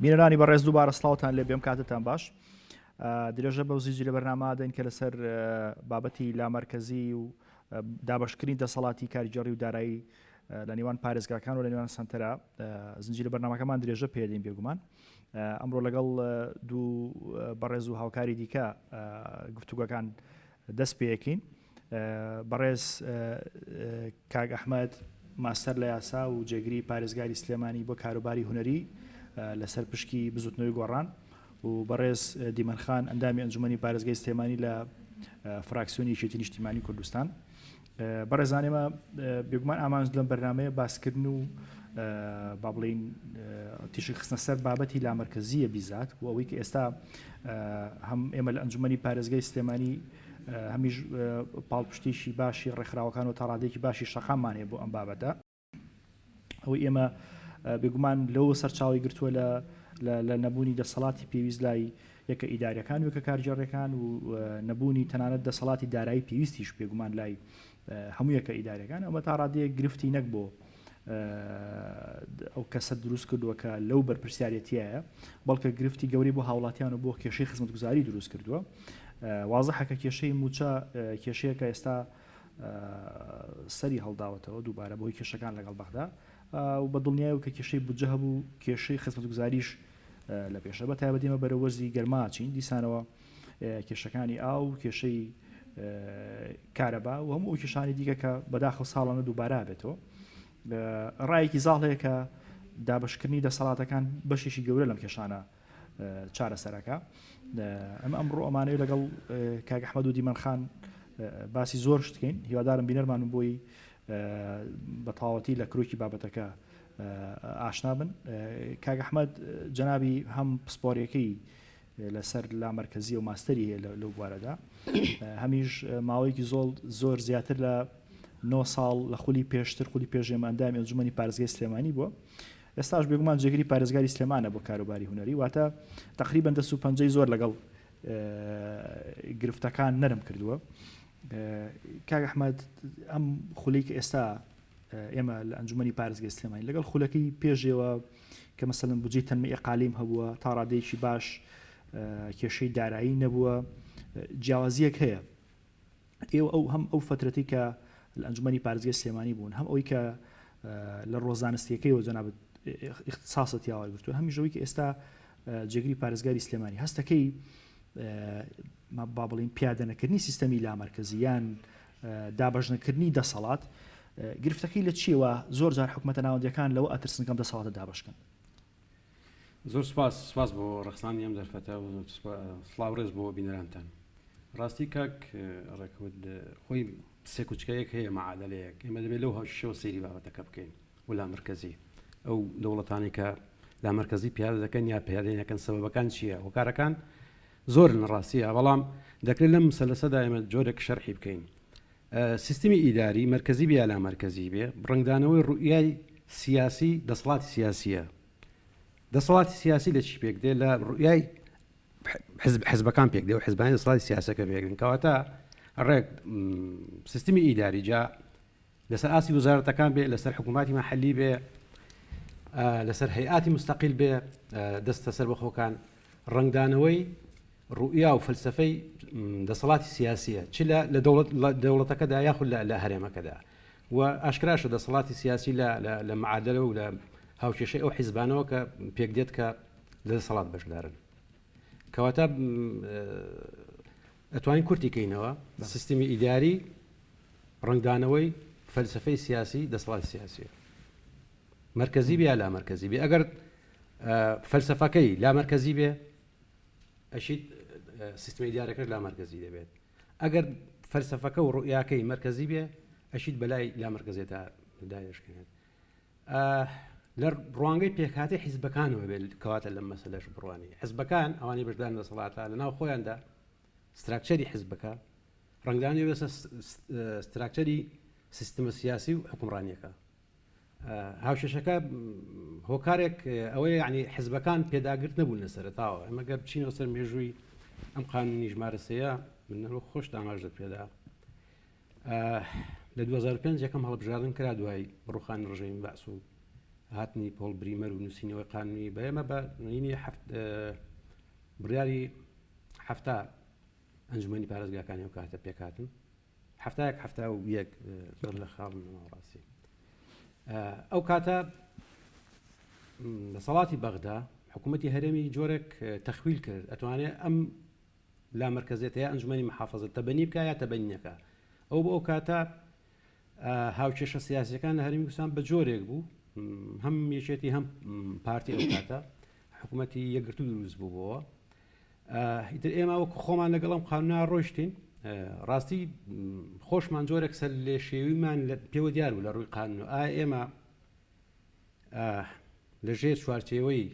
بینەرانی بەڕێز دووبارە سڵاوتان لێ بێم کاتتان باش. درێژە بەو زیجی لە بەرنامە دەین کە لەسەر بابەتی لامەرکەزی و دابەشکردنی دەسەڵاتی کاریگەڕی و دارایی لە نێوان پارێزگاکان و لە نێوان سنتەرە زنجی لە بەرنامەکەمان درێژە پێدەین بێگومان. ئەمڕۆ لەگەڵ دوو بەڕێز و هاوکاری دیکە گفتوگەکان دەست پێیەکەین. بەڕێز کاک ئەحمەد ماستەر لە یاسا و جێگری پارێزگاری سلێمانی بۆ کاروباری هونەری لەسەر پشکی بزوتنەوەی گۆڕان و بەڕێز دیمەنخان ئەندامی ئەنجومەنی پارێزگای سلێمانی لە فراکسیۆنی یەکێتی نیشتیمانی کوردستان. بەڕێزانێمە بێگومان ئامانج لەم بەرنامەیە باسکردن و با بڵین تیشی خستنە سەر بابەتی لامەرکەزیە بیزات و ئەوەی کە ئێستا هەم ئێمە لە ئەنجومەنی پارێزگای سلێمانی هەمیش پاڵپشتیشی باشی ڕێکخراوەکان و تاڕادێکی باشی شەقامانێ بۆ ئەم بابەتە. ئەوەی ئێمە بێگومان لەوە سەرچاوی گرتووە لە نەبوونی دەسەڵاتی پێویست لای یەکە ئیداریەکان و یەکە کارجێڕەکان و نەبوونی تەنانەت دەسەڵاتی دارایی پێویستیش بێگومان لای هەموو یەکە ئیداریەکان. ئەمە تا ڕادەیە گرفتی نەک بۆ ئەو کەسە دروست کردووە کە لەو بەرپرسیارەتیایە، بەڵکە گرفتی گەوری بۆ هاوڵاتیان و بۆ کێشەی خزمەتگوزاری دروست کردووە. وازەحە کە کێشەی موچە کێشەیەکە ئێستا سەری هەڵداوەتەوە دووبارە بۆی کێشەکان لەگەڵ بەغدا و بە دڵنیای و کە کێشەی بودجە هەبوو کێشەی خزمەتگوزاریش لە پێشە بە تایبەتیمە بەرە وەرزی گەرماچین دیسانەوە کێشەکانی ئاو کێشەی کارەبا و هەموو ئەو کێشانی دیکە کە بەداخەو ساڵانە دووبارە بێتەوە. ڕایەکی زاڵ هەیە کە دابشکردنی دەسەڵاتەکان بەشێکی گەورە لەم کێشانە چارەسەرەکە. ئەمە ئەمڕۆ ئەمانەی لەگەڵ کاک ئەحمەد و دیمەنخان باسی زۆر شتکەین، هیوادارم بینەرمان بۆی بەتەواوەتی لە کروکی بابەتەکە ئاشنا بن. کاک ئەحمەد جەنابی هەم پسپۆرەکەی لەسەر لامەرکەزی و ماستەری هەیە لەو بوارەدا، هەمیش ماوەیەکی زۆر زیاتر لە 9 ساڵ لە خولی پێشتر خولی پێشێمە ئەندامی ئەنجومەنی پارێزگای سلێمانی بووە. ئێستاش بێگومان جێگری پارێزگاری سلێمانە بۆ کاروباری هونەری، واتە تقریباً 150 زۆر لەگەڵ گرفتەکان نەرم کردووە. کاک ئەحمەد ئەم خولی کە ئێستا ئێمە لە ئەنجومەنی پارێزگای سلێمانی لەگەڵ خولەکەی پێشێوە کە مەسەڵەن بودجەی تەنمە ئیقالیم هەبووە تا ڕادەیەکی باش کێشەی دارایی نەبووە، جیاوازیەک هەیە. ئێوە هەم ئەو فترەتی کە لە ئەنجومەنی پارێزگای سلێمانی بوون، هەم ئەوەی کە لە ڕۆژانستیەکەیەوە جەنابەت اختصاصت یاوای گرتووە، هەمیشەوەی کە ئێستا جێگری پارێزگاری سلێمانی هەستەکەی با بڵین پیادەنەکردنی سیستەمی لامەرکەزیان دابەژنەکردنی دەسەڵات گرفتەکەی لە چیەوە؟ زۆر جار حکومەتە ناوەندیەکان لەوە ئەترسن کەم دەسەڵاتە دابەشکن. زۆر سپاس بۆ ڕخسانی ئەم دەرفەتە و سڵاو ڕێز بۆ بینەرانتان. ڕاستی کاک ڕێکوت خۆی سێ کوچکەیەک هەیە مەعادلەیەک، ئێمە دەبێت لەو هەشەوە سەیری بابەتەکە بکەین و لامەرکەزی ئەو دەوڵەتانی کە لامەرکەزی پیادە دەکەن یا پیادەکەن سەبەبەکان چییە؟ هۆکارەکان زۆرن ڕاستیە، بەڵام دەکرێت لەم مەسەلەسەدا ئێمە جۆرێک شەرحی بکەین. سیستمی ئیداری مرکزی بێ یا لامەرکەزی بێ، ڕنگدانەوەی ڕوئیای سیاسی دەسەڵاتی سیاسیە. دەسەڵاتی سیاسی لە چی پێک دێ؟ لە ڕوئیای حزبەکان پێک دێ و حزبانی دەسەڵاتی سیاسەکە پێکدێن، کەواتە ڕێک سیستمی ئیداری جا لەسەر ئاسی وزارەتەکان بێ، لەسەر حکوومەتی مەحەلی بێ، لەسەر هەیئاتی مستەقیل بێ، دەستە سەر بەخۆکان ڕنگدانەوەی ڕوئیا و فەلسەفەی دەسەڵاتی سیاسیە، چ لە دەوڵەتەکەدا یاخود لە هەرێمەکەدا، و ئاشکراشە دەسەڵاتی سیاسی لە معادلە و لە هاوکێشەی ئەو حیزبانەوە کە پێک دێت کە لە دەسەڵات بەشدارن. کەواتە ئەتوانین کورتی کەینەوە سیستمی ئیداری ڕنگدانەوەی فەلسەفەی سیاسی دەسەڵاتی سیاسیە، مرکزی بێ یا لامەرکەزی بێ. ئەگەر فەلسەفەکەی لامەرکەزی بێ ئەشید سیستمی ئیدارەکە لامەرکەزی دەبێت، ئەگەر فەلسەفەکە و ڕوئیاکەی مرکزی بێ ئەشید بەلای لامەرکەزێتە دایشکێنێت. لە ڕوانگەی پێکهاتی حیزبەکانەوە بێت کەواتە لەم مەسەلەش بڕوانی حیزبەکان ئەوانی بەشدار دەسەڵاتە لەناو خۆیاندا ستراکچەری حیزبەکە ڕنگدانی بێت ستراکچەری سیستەمە سیاسی و حکومڕانیەکە. هاوشێشەکە هۆکارێک ئەوەیە، یعنی حیزبەکان پێداگرت نەبوون لە سەرەتاوە. ئەمە گەر بچینەوە سەر مێژووی ئەم قانونی ژمارە سەیە منەوە خۆش ئاماژە پێدا. لە 2005 یەکەم هەڵبژاردن کرا دوای بڕوخانی ڕژەیم بەعس و هاتنی پۆڵ بریمەر و نووسینەوەی قانونی بە ئێمە بە نینی بڕیاری هەفتە ئەنجومەنی پارێزگاکانی ئەو کاتە پێکاتن هەفتە و یەک زۆر لە خاڵنەوە ڕاستی ئەو کاتە لە سەڵاتی بەغدا حکوومەتی هەرێمی جۆرێک تەخویل کرد ئەتوانێت ئەم لا مرکزێت یا ئەنجومەنی محافظەت تەبەنی بکە یا تەبەنیەکە ئەو بۆ ئەو کاتە هاوکێشە سیاسیەکان لە هەرێمی کوردستان بە جۆرێک بوو هەم یەکێتی هەم پارتی ئەو کاتە حکوومەتی یەکگرتو دروست بوو بۆەوە ئیتر ئێمە وەکو خۆمان لەگەڵم قانونا ڕۆیشتین ڕاستی خۆشمان جۆرێک سەر لێ شێویمان پێوە دیار بوو لە ڕووی قانون ئایا ئێمە لەژێر چوارچێوەی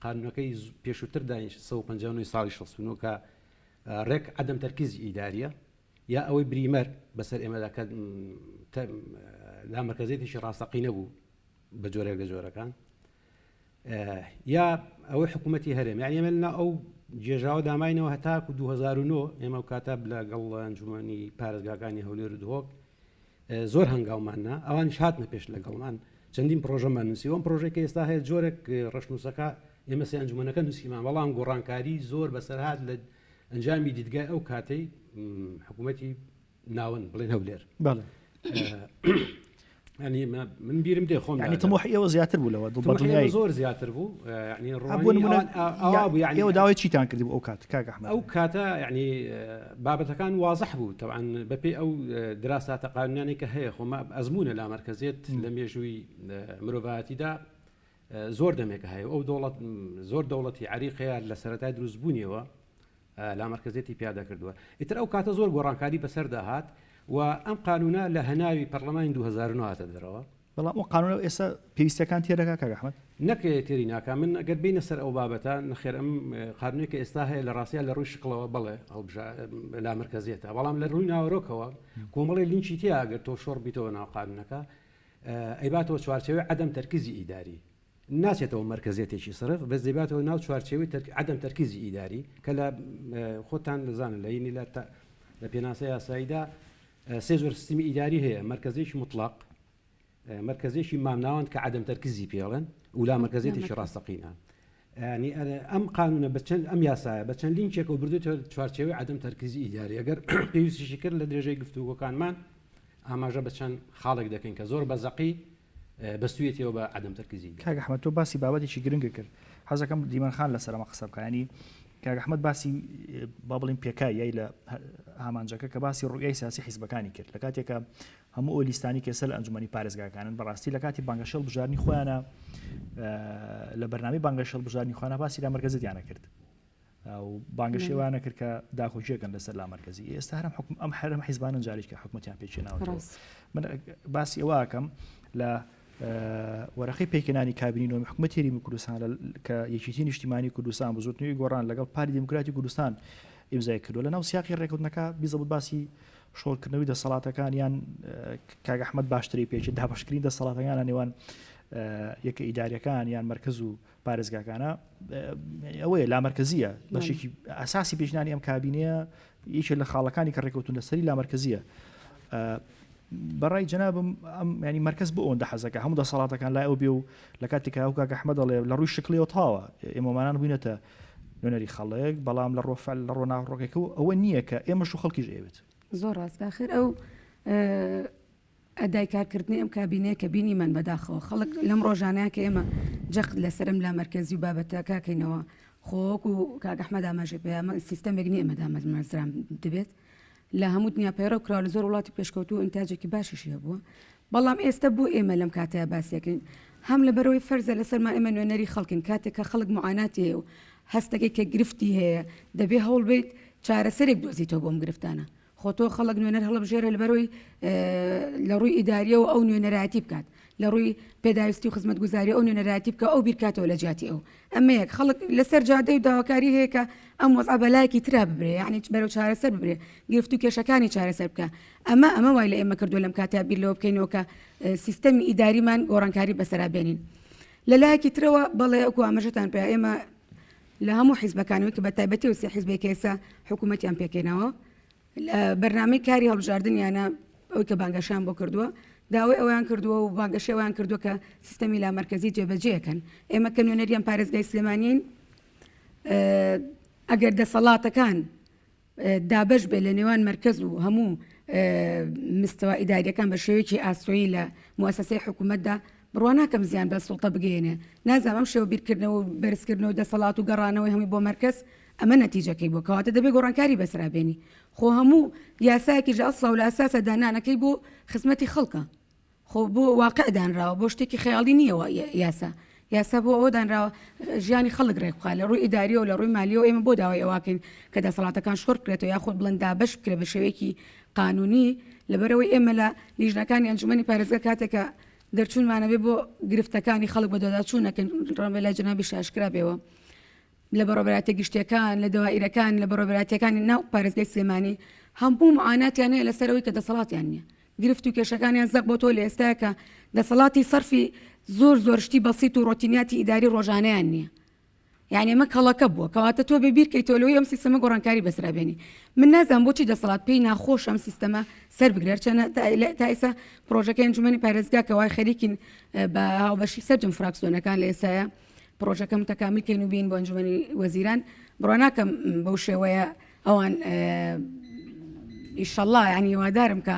قانونەکەی پێشووتر داین 159 ساڵی 69 کە ڕێک عەدەم تەرکیزی ئیداریە یا ئەوەی بریمەر بەسەر ئێمەدا کە لا مرکزێتیشی ڕاستەقی نەبوو بە جۆرێک لە جۆرەکان یا ئەوەی حکوومەتی هەرێم یعنی ئێمە لەنا ئەو جێژاوە داماینەوە هەتاکو 2009 ئێمە و کاتە لەگەڵ ئەنجومەنی پارێزگاکانی هەولێر و دهۆک زۆر هەنگاوماننا ئەوانش هاتنە پێش لەگەڵمان چەندین پرۆژەمان نووسی ئەم پرۆژێکی ئێستا هەیە جۆرێک ڕەشنووسەکە ئێمە سێ ئەنجومەنەکە نووسیمان بەڵام گۆڕانکاری زۆر بەسەرهات لە ئەنجامی دیدگای ئەو کاتەی حکوومەتی ناوەن بڵێن هەولێر ینی من بیرم دێ خۆم ینی تەمۆحی ئێوە زیاتر بوو لەوە دڵبەتنیایی زۆر زیاتر بوو ینی ڕوانی ئێوە داوای چیتان کردی ئەو کات کاک ئەحمەد ئەو کاتە ینی بابەتەکان وازح بوو طبعاً بەپێی ئەو دراساتە قانونیانی کە هەیە خۆمە ئەزمونە لا مرکزێت لە مێژووی مرۆڤایەتیدا زۆر دەمێکە هەیە ئەو دەوڵەت زۆر دەوڵەتی عریقەیە لە سەرەتای دروستبوونیەوە لا مرکزێتی پیادا کردووە ئیتر ئەو کاتە زۆر گۆڕانکاری بەسەردا هات و ئەم قانونە لە هەناوی پەرلەمانی 2009 هاتە دەرەوە بەڵام ئەو قانونە ئێستا پێویستەکان تێدەکا کاک ئەحمەد نەکە تێری ناکە من ئەگەر بینە سەر ئەو بابەتە نەخێر ئەم قانونێکە ئێستا هەیە لە ڕاستیە لە ڕووی شقڵەوە بڵێ لا مرکزیێتە بەڵام لە ڕووی ناوەڕۆکەوە کۆمەڵی لینچی تیا ئەگەر تۆ شۆڕ بیتەوە ناو قانونەکە ئەیباتەوە چوارچێوەی عەدەم تەرکیزی ئیداری ناچێتەوە مرکزیەتێکی صرف بەس دەباتەوە ناو چوارچێوەی عەدەم تەرکیزی ئیداری کە لە خۆتان دەزانن لە یینی لە پێناسە یاساییدا سێ زۆر سیستمی ئیداری هەیە مرکزێکی مطلق مرکزێکی مامناوان کە عەدەم تەرکیزی پێڵێن ولا مرکزێتێکی ڕاستەقینە ینی ئەم قانونە بەچەند ئەم یاسایە بە چەند لینچێک و بردوێتە چوارچێوەی عەدەم تەرکیزی ئیداری ئەگەر پێویستیشی کرد لە درێژەی گفتوگۆکانمان ئاماژە بە چەند خاڵێک دەکەین کە زۆر بەزەقی بەستوێتەوە بە عەدەم تەرکیزی کاک ئەحمەد تۆ باسی بابەتێکی گرنگە کرد حەزەکەم دیمەنخان لەسەرەمە قسە بکە ینی کاک ئەحمەد باسی با بڵین پێکای یای لە هامانجەکە کە باسی ڕوئیای سیاسی حیزبەکانی کرد لە کاتێکە هەموو ئەو لیستانی کێسە لە ئەنجومەنی پارێزگاکانن بەڕاستی لە کاتی بانگەشەڵ بژارنی خۆیانە لە بەرنامەی بانگەشەڵ بژارنی خۆیانە باسی لا مرکزیانە کرد و بانگەشێوانە کرد کە داخۆشیەکەن لەسەر لا مرکزی ئێستا هەرم حکوم ئەم هەرم حیزبانن جاریش کە حکومەتیان پێچێناوە من باسی ئەوەکەم لە وەرەقەی پێکەنانی کابینینەوەی حکومەتی هەرێمی کوردستان کە یەکێتی نیشتیمانی کوردستان بە زۆرترینەوەی گۆڕان لەگەڵ پاری دموکراتی کوردستان ئیمزای کردووە لە ناو سیاقی ڕێکەوتنەکە بیزەبوو باسی شۆڕکردنەوەی دەسەڵاتەکان یان کاک ئەحمەد باشتری پێچێت دابەشکردنی دەسەڵاتەکانە نێوان یەکە ئیداریەکان یان مرکز و پارێزگاکانە ئەوەیە لا مرکزیە بەشێکی ئاساسی پێشنانی ئەم کابینەیە یەکێک لە خاڵەکانی کە ڕێکەوتون لەسەری لا مرکزیە بەڕای جەنابم ئەم ینی مرکز بۆ ئەوەندە حەزەکە هەموو دەسەڵاتەکان لای ئەو بێ و لە کاتێکە ئەو کاک ئەحمەد دەڵێ لە ڕووی شکلەوە تاوە ئێمەمانان بووینەتە نوێنەری خەڵک بەڵام لە ڕۆفعل لە ڕۆناڕۆکێکەوە ئەوە نییە کە ئێمەش و خەڵکیش ئێوێت زۆر ڕاستاخر ئەو ئەدای کارکردنی ئەم کابینەیە کە بینی من بەداخەوە خەڵک لەم ڕۆژانەیە کە ئێمە جەخت لەسرم لا مرکزی و بابەتە کاکەینەوە خۆک و کاک ئەحمەد ئاماژە پێ سیستەمێک نیە ئەمەدامەت مەزرام دەبێت لە هەموو دنیا پەیڕە کراوە لە زۆر وڵاتی پێشکەوتو ئینتاجێکی باشیشی هەبووە بەڵام ئێستا بوو ئێمە لەم کاتەیە باسیەکەین هەم لە بەرەوەی فەرزە لەسەرمان ئێمە نوێنەری خەڵکن کاتێککە خەڵک معاناتی هەیە و هەستەکەی کە گرفتی هەیە دەبێ هەوڵ بیت چارەسەرێک دۆزیتەوە بۆم گرفتانە خۆتۆ خەڵک نوێنەر هەڵبژێرە لە بەرەوەی لە ڕووی ئیداریەوە ئەو نوێنەراتی بکات لە ڕووی پێداویستی و خزمەتگوزاری ئەو نوێنەراتی بکە ئەو بیرکاتەوە لە جیاتی ئەو ئەمە یەک خەڵک لەسەر جادەی و داواکاری هەیە کە ئەم وەزع بەلایەکی ترا ببرێ یعنی بەرەو چارەسەر ببرێ گرفت و کێشەکانی چارەسەر بکە ئەمە وای لە ئێمە کردو لەم کاتیا بیر لەوە بکەینەوە کە سیستەمی ئیداریمان گۆڕانکاری بەسەرابێنین لەلایەکی ترەوە بەڵێ ئەوکو ئاماژەتان پێ ئێمە لە هەموو حیزبەکانەوەی کە بە تایبەتی و سێ حیزبێکی ئێستا حکوومەتیان پێکەینەوە بەرنامەی کاری هەڵبژاردنیانە ئەوی کە بانگەشان بۆ کردووە داوای ئەویان کردووە و باگەشەوەیان کردووە کە سیستەمی لا مرکزی جێبەجێەکەن ئێمە کەمیۆنەریان پارێزگای سلێمانین ئەگەر دەسەڵاتەکان دابش بێ لە نێوان مرکز و هەموو مستەوە ئیداریەکان بە شێوەیەکی ئاسۆیی لە موسسەی حکوومەتدا بڕوان ناکەم زیان بە سوڵتە بگەێنێ نازانم شێوە بیرکردنەوە و بەرزکردنەوە دەسەڵات و گەڕانەوەی هەمووی بۆ مرکز ئەمە نەتیجەکەی بۆ کەواتە دەبێت گۆڕانکاری بەسرابێنی خۆ هەموو یاسایەکی ئەسڵ و لە ئاساسە دانانەکەی بۆ خزمەتی خەڵکە خۆ بۆ واقع دانراوە بۆ شتێکی خەیاڵی نییەوە یاسا بۆ ئەوە دانراوە ژیانی خەڵک ڕێکخوا لە ڕووی ئیداری و لە ڕووی مالیەوە ئێمە بۆ داوای ئەوواکەین کە دەسەڵاتەکان شۆڕ بکرێتەوە یاخود بڵند دابش بکرێت بە شێوەیەکی قانونی لەبەرەوەی ئێمە لە لیژنەکانی ئەنجومەنی پارێزگا کاتێکە دەرچوونمانەبێ بۆ گرفتەکانی خەڵک بە دۆداچوونەکەن ڕەمە لای جەنابی شاشکرا بێەوە لە بەڕۆبەراتی گشتیەکان لە دەوائیرەکان لە بەڕۆبەراتیەکانی ناو پارێزگای سلێمانی هەموو معاناتیان هەیە لەسەرەوەی کە دەسەڵاتیان نییە گرفت و کێشەکانیان زەق بۆ تۆ لە ئێستاکە دەسەڵاتی سەرفی زۆر شتی بەسیط و ڕۆتینیاتی ئیداری ڕۆژانەیان نییە یعنی ئەمە کەڵەکە بووە کەواتە تۆ ببیرکەیتۆلەوەی ئەم سیستەمە گۆڕانکاری بەسرابێنی من نازانم بۆچی دەسەڵات پێی ناخۆش ئەم سیستەمە سەر بگرێت چەنە تا ئێستا پرۆژەکەی ئەنجومەنی پارێزگا کە وای خەریکین بە هاوبەشی سەرجم فراکسیۆنەکان لە ئێستاە پرۆژەکەم تەکامیلکەین و بین بۆ ئەنجومەنی وەزیران بڕۆ ناکەم بەو شێوەیە ئەوان ئیشەڵڵا ینی وادارم کە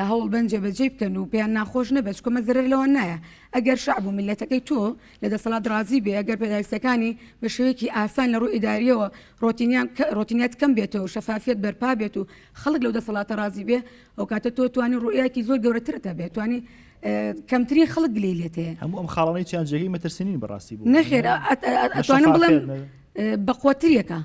هەوڵ بن جێبەجێ بکەن و پێیان ناخۆش نەبێت چکۆمە زەرەر لەوە نایە ئەگەر شعب و میلەتەکەی تۆ لە دەسەڵات ڕازی بێ ئەگەر پێداویستەکانی بە شێوەیەکی ئاسان لە ڕووی ئیداریەوە ڕۆتینیات کەم بێتەوە و شەفافیت بەرپا بێت و خەڵک لەو دەسەڵاتە ڕازی بێ ئەو کاتە تۆ توانی ڕوئیەکی زۆر گەورەترتە بێت توانی کەمترین خەڵک گلەی لێت هەیە هەموو ئەم خاڵانەی چیان جێگەی مەترسینین بەڕاستی بوو نەخێر ئەتوانم بڵێم بەقوتریەکە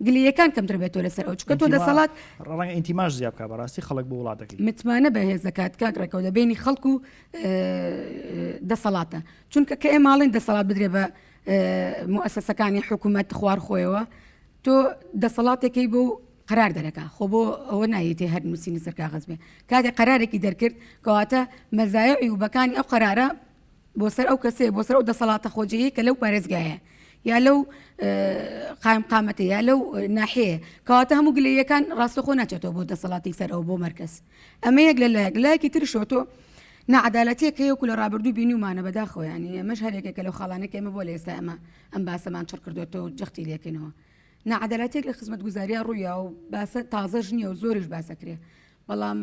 گلیەکان کەمتر بێتەوە لەسەر ئەو چکە تۆ دەسەڵات ڕەنگە ئینتیماژ زیاد بکە بەڕاستی خەڵک بۆ وڵاتەکەی متمانە بەهێز دەکات کاکڕێکەوە دەبێنی خەڵک و دەسەڵاتە چونکە کە ئێماڵین دەسەڵات بدرێ بە موسسەکانی حکوومەت خوارخۆیەوە تۆ دەسەڵاتێکی بۆ قرار دەرەکە خۆ بۆ ئەوە نایەتی هەر نووسینی سەر کاغەز بێ کاتێک قرارێکی دەرکرد کەواتە مەزایە عیوبەکانی ئەو قرارە بۆ سەر ئەو کەسێ بۆ سەر ئەو دەسەڵاتە خۆجەیە کە لەو پارێزگایە یا لەو قامەتە یا لەو ناحەیە کەواتە هەموو گلەیەکان ڕاستەخۆ ناچێتەوە بۆ دەسەڵاتی سەر ئەو بۆ مەرکەز ئەمە یەک لە لایەکی ترشەوە تۆ نەعەدالەتێک هەیەکو لە ڕابردوو بینیمانە بەداخەوە ینی ئەمەش هەرێکێکە لەو خاڵانێک ئێمە بۆ لە ئێستا ئەم باسەمان چڕ کردوێتەوە جەختی لێکەینەوە نەعەدالەتێک لە خزمەتگوزاریە ڕوویە و باسە تازەش نییە و زۆریش باسەکرێ بەڵام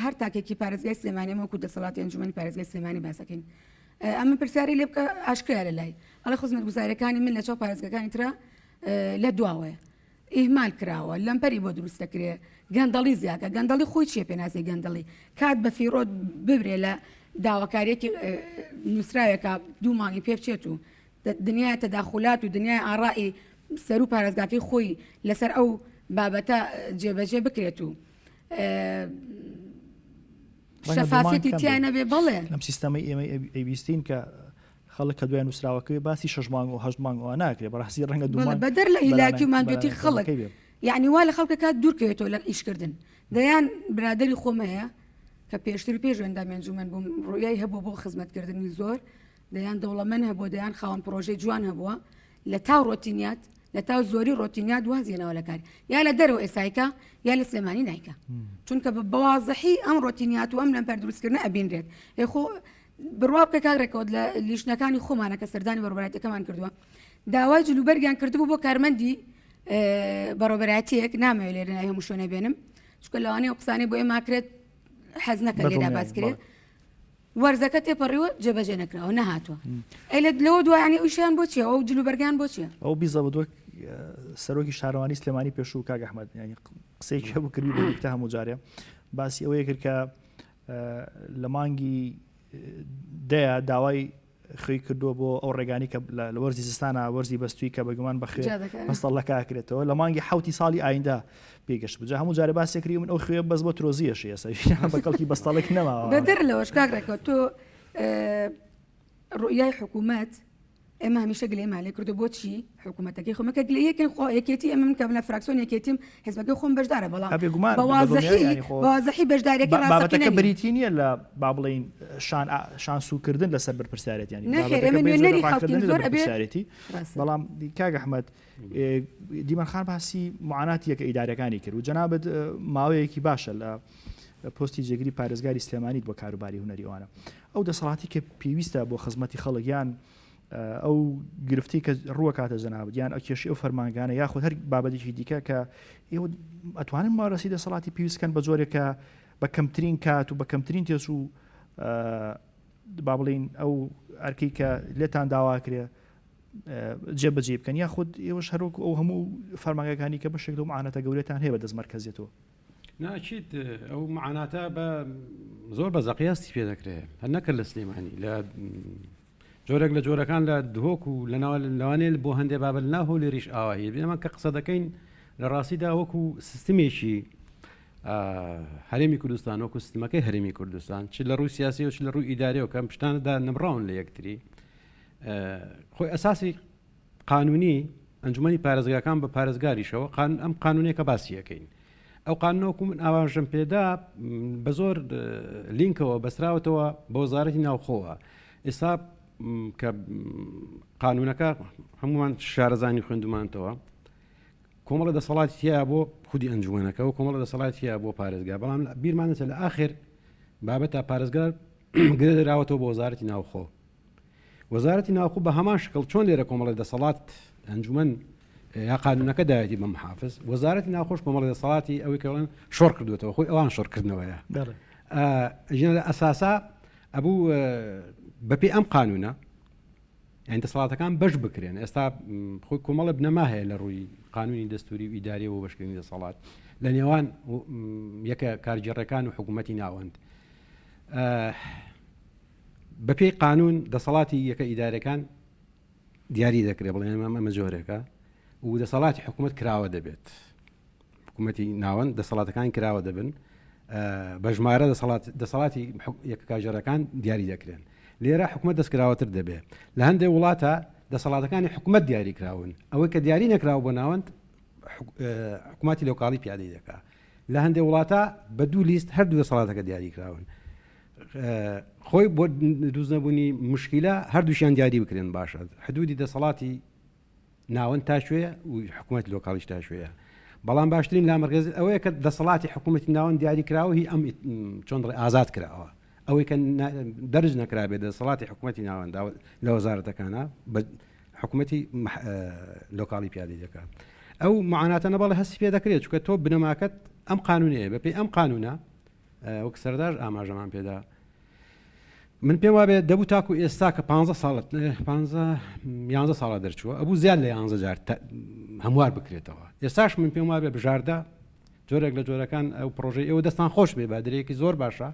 هەر تاکێکی پارێزگای سلێمانی وەکو دەسەڵاتی ئەنجومەنی پارێزگای سلێمانی باسەکەین ئەمە پرسیاری لێ بکە ئاشکرا لە لای ئەڵە خزمەتگوزاریەکانی من لە چاو پارێزگەکانی ترە لە دواوەیە ئیهمال کراوە لەمپەری بۆ دروست دەکرێ گەندەڵی زیاکە گەندەڵی خۆی چیە پێناسی گەندەڵی کات بە فیرۆت ببرێ لە داواکاریەکی نووسراوێکە دوو مانگی پێ بچێت و دنیای تەداخولات و دنیای ئاڕایی سەر و پارێزگاکەی خۆی لەسەر ئەو بابەتە جێبەجێ بکرێت و شەفافەتی تیانە بێ بڵێ لەم سیستەمەی ئێمە ئەیویستین کە خەڵک کە دوای نووسراوەکەی باسی 6 مانگ و 8 مانگ ئەوە ناکرێت بەڕاستی ڕەنگە دوومان بەدەر لە هیلاکی و ماندوێتی خەڵک یعنی وا لە خەڵکەکە دوورکەوێتەوە لە ئیشکردن دەیان برادری خۆمەیە کە پێشتر پێش ئەندامی ئەنجومەن بووم ڕویای هەبوو بۆ خزمەتکردنی زۆر دەیان دەوڵەمەند هەبووە دەیان خاوەن پرۆژەی جوان هەبووە لە تاو ڕۆتینیات لە تاو زۆری ڕۆتینیات وازیێنەوە لە کار یا لە دەرەوە ئێسایکە یا لە سلێمانی نایکە چونکە بەوازەحی ئەم ڕۆتینیات و ئەم لەمپەر دروستکردن ئەبینرێت خۆ بڕوا بکە کاگڕێکەوە لە لیژنەکانی خۆمانە کە سەردانی بەڕۆبەراتەکەمان کردووە داوای جلوبەرگیان کردبوو بۆ کارمەندی بەڕۆبەراتیەک نامەوێت لێرە هەموو شوێنە بێنم چکە لەوانەیە قسانەی بۆ ئێماکرێت حەز نەکە لێدا باسکرێت وەرزەکە تێپەڕیوە جێبەجێ نەکراوە نەهاتووە لەوە دوایانی ئوشیان بۆ چیە ئەو جلوبەرگیان بۆ چیە ئەو بیزە بە سەرۆکی شارەوانی سلێمانی پێشوو کاک ئەحمەد ینی قسەیەکی هەبوو کردی بۆ تا هەموو جارێ باسی ئەوەیە کرد کە لە مانگی دەیە داوای خۆی کردووە بۆ ئەو ڕێگانی کە لە وەرزی زستانە وەرزی بەستووی کە بەگومان بەخێ مەستەڵەکە کرێتەوە لە مانگی حوتی ساڵی ئایندا پێگەشت بجا هەموو جارە باسێکری من ئەو خوێ بەس بۆ ترۆزیەشی ئێستا بەکەڵکی بەستەڵێک نەماوە بەدەر لەوەش کاگڕێکەوە تۆ ڕوئیای حکوومەت ئێمە هەمیشە گلەیمان لێ کردو بۆچی حکوومەتەکەی خۆمەکە گلەیەکن خۆ یەکێتی ئەمە من کە لە فراکسیۆن یەکێتیم حیزبەکەی خۆم بەشدارە بەڵام بەوازەحی بەشداریەکەی بابەتەکە بریتی نییە لە با بڵێین شانسوکردن لەسەر بەرپرسیارەت ینی بەرپرسیارەتی بەڵام کاک ئەحمەد دیمەن خان باسی معاناتی یەکە ئیدارەکانی کرد و جەنابەت ماوەیەکی باشە لە پۆستی جێگیری پارێزگاری سلێمانیت بۆ کاروباری هونەریوانە ئەو دەسەڵاتی کە پێویستە بۆ خزمەتی خەڵکیان ئەو گرفتی کە ڕووە کاتە جەناب یان ئەو کێشی ئەو فەرمانگانە یاخود هەر بابەتێکی دیکە کە ئێوە ئەتوانن ماڕەسی دەسەڵاتی پێویستکەن بە جۆرێکە بە کەمترین کات و بە کەمترین تێس و با بڵین ئەو ئەرکەی کە لێتان داواکرێ جێبەجێ بکەن یاخود ئێوەش هەروەکو ئەو هەموو فەرمانگەکانی کە بەشێک لەو معانەتە گەورەتان هەیە بە دەستمەرکەزیێتەوە ناچیت ئەو معاناتە بە زۆر بە زەقیاستی پێ دەکرێت هەر نەکرد لە سلێمانی لە جۆرێک لە جۆرەکان لە دهۆک و لەوانێت بۆ هەندێک بابل ناهۆ لێ ڕیش ئاوایی بێمە کە قسە دەکەین لە ڕاستیدا وەکو سیستمێکی هەرێمی کوردستان وەکو سیستمەکەی هەرێمی کوردستان چ لە ڕووی سیاسی و چ لە ڕووی ئیداری و کەم پشتانەدا نەبراون لە یەکتری خۆی ئەساسی قانونی ئەنجومەنی پارێزگاکان بە پارێزگاریشەوە ئەم قانونێکە باسیەکەین ئەو قانونەوەکو من ئاواژەم پێدا بە زۆر لینکەوە بەسراوتەوە بە وەزارەتی ناوخۆوە ئێستا کە قانونەکە هەمومان شارەزانی خوێندومانتەوە کۆمەڵە دەسەڵاتی هەیە بۆ خودی ئەنجومەنەکە و کۆمەڵە دەسەڵاتی هەیە بۆ پارێزگا بەڵام بیرمانێتە لە ئاخر بابەتە پارێزگار گرێ دراوەتەوە بۆ وەزارەتی ناوخۆ وەزارەتی ناوخۆ بە هەمان شکڵ چۆن لێرە کۆمەڵە دەسەڵات ئەنجومەن یا قانونەکە دایەتی بە محافظ وەزارەتی ناوخۆش کۆمەڵە دەسەڵاتی ئەوەی کەڵێن شۆڕ کردوێتەوە خۆی ئەوان شۆڕکردنەوەیە ژینە لە ئەساسا ئەبوو بەپێی ئەم قانونە یان دەسەڵاتەکان بەش بکرێن ئێستا خۆی کۆمەڵە بنەما هەیە لە ڕووی قانونی دەستوری و ئیداری و بەشکردنی دەسەڵات لە نێوان یەکە کارگەڕەکان و حکوومەتی ناوەند بەپێی قانون دەسەڵاتی یەکە ئیدارەکان دیاری دەکرێت بڵێن ئەمە جۆرێکە و دەسەڵاتی حکوومەت کراوە دەبێت حکوومەتی ناوەند دەسەڵاتەکان کراوە دەبن بە ژمارە دەسەڵاتی یەکە کارگەڕەکان دیاری دەکرێن لێرە حکوومەت دەستکراوەتر دەبێت لە هەندێک وڵاتە دەسەڵاتەکانی حکوومەت دیاری کراون ئەوەی کە دیاری نەکراوە بۆ ناوەند حکوومەتی لۆکاڵی پیادەی دەکات لە هەندێک وڵاتە بە دوو لیست هەردوو دەسەڵاتەکە دیاری کراون خۆی بۆ دروست نەبوونی مشکلە هەردووشیان دیاری بکرێن باشە حدودی دەسەڵاتی ناوەند تا شوێیە و حکوومەتی لۆکاڵیش تا شوێیە بەڵام باشترین لامەرکز ئەوەیە کە دەسەڵاتی حکوومەتی ناوەند دیاری کراوە هی ئەم چۆن ئازاد کراوە ئەوەی کە دەرج نەکرابێت دەسەڵاتی حکوومەتی ناوەند لە وەزارەتەکانە بە حکوومەتی لۆکاڵی پیادەی دەکات ئەو معاناتە نەباڵی هەستی پێ دەکرێت چونکە تۆ بنەماکەت ئەم قانونەیە بەپێی ئەم قانونە وەک سەردار ئاماژەمان پێدا من پێم وابێت دەبوو تاکو ئێستا کە 11 ساڵە دەرچووە ئەبوو زیاد لە 11 جار هەموار بکرێتەوە ئێستاش من پێم وابێ بژاردە جۆرێک لە جۆرەکان ئەو پرۆژەی ئێوە دەستان خۆش بێ بادرەیەکی زۆر باشە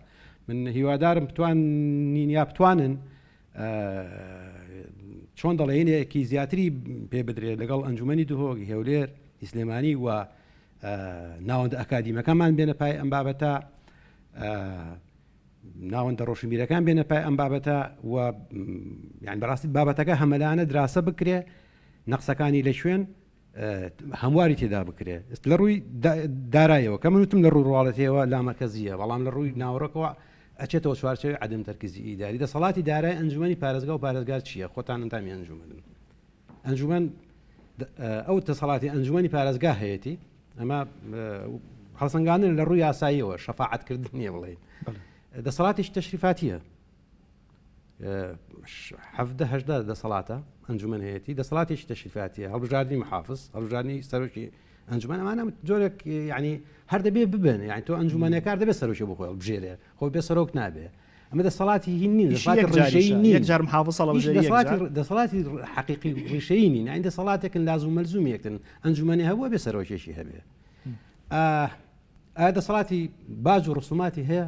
من هیوادارم بتوانین یا بتوانن چۆن دەڵێنێکی زیاتری پێ بدرێت لەگەڵ ئەنجومەنی دهۆک هێولێر ئیسلێمانی و ناوەندە ئەکادیمەکانمان بێنە پای ئەم بابەتە ناوەندە ڕۆژنبیرەکان بێنە پای ئەم بابەتە و یان بەڕاستی بابەتەکە هەمەلانە دراسە بکرێ نەقسەکانی لە شوێن هەمواری تێدا بکرێ لە ڕووی دارایەوە کە منوتم لە ڕووی ڕواڵەتەوە لامەرکەزیە بەڵام لە ڕووی ناوەڕۆکەوە ئەچێتەوە چوارچەوەی عەدەم تەرکیزی ئیداری دەسەڵاتی دارای ئەنجومەنی پارێزگا و پارێزگار چییە خۆتان ئەنتامی ئەنجومەن ئەو دەسەڵاتی ئەنجومەنی پارێزگا هەیەی ئەمە هەڵسەنگاندن لە ڕووی یاساییەوە شەفاعەتکردن نییە بڵێن دەسەڵاتیش تەشریفاتیە 17 دەسەڵاتە ئەنجومەن هەیەی دەسەڵاتیش تەشریفاتیە هەڵبژاردننی محافظ هەڵبژاردننی سەرۆکی ئەنجومەن ئەمانە جۆرێک یعنی هەر دەبێ ببن یعنی تۆ ئەنجومەنەکار دەبێت سەرۆکی بۆ خۆی هەڵبژێرێ خۆی بێ سەرۆک نابێ ئەمە دەسەڵاتی هین نین دەسەڵاتی حقیقی ڕیشەیی نین ئەین دەسەڵاتێکن لازم و مەلزومیەکتن ئەنجومەنی هەبووە بێ سەرۆکێکی هەبێ ئایا دەسەڵاتی باج و ڕسوماتی هەیە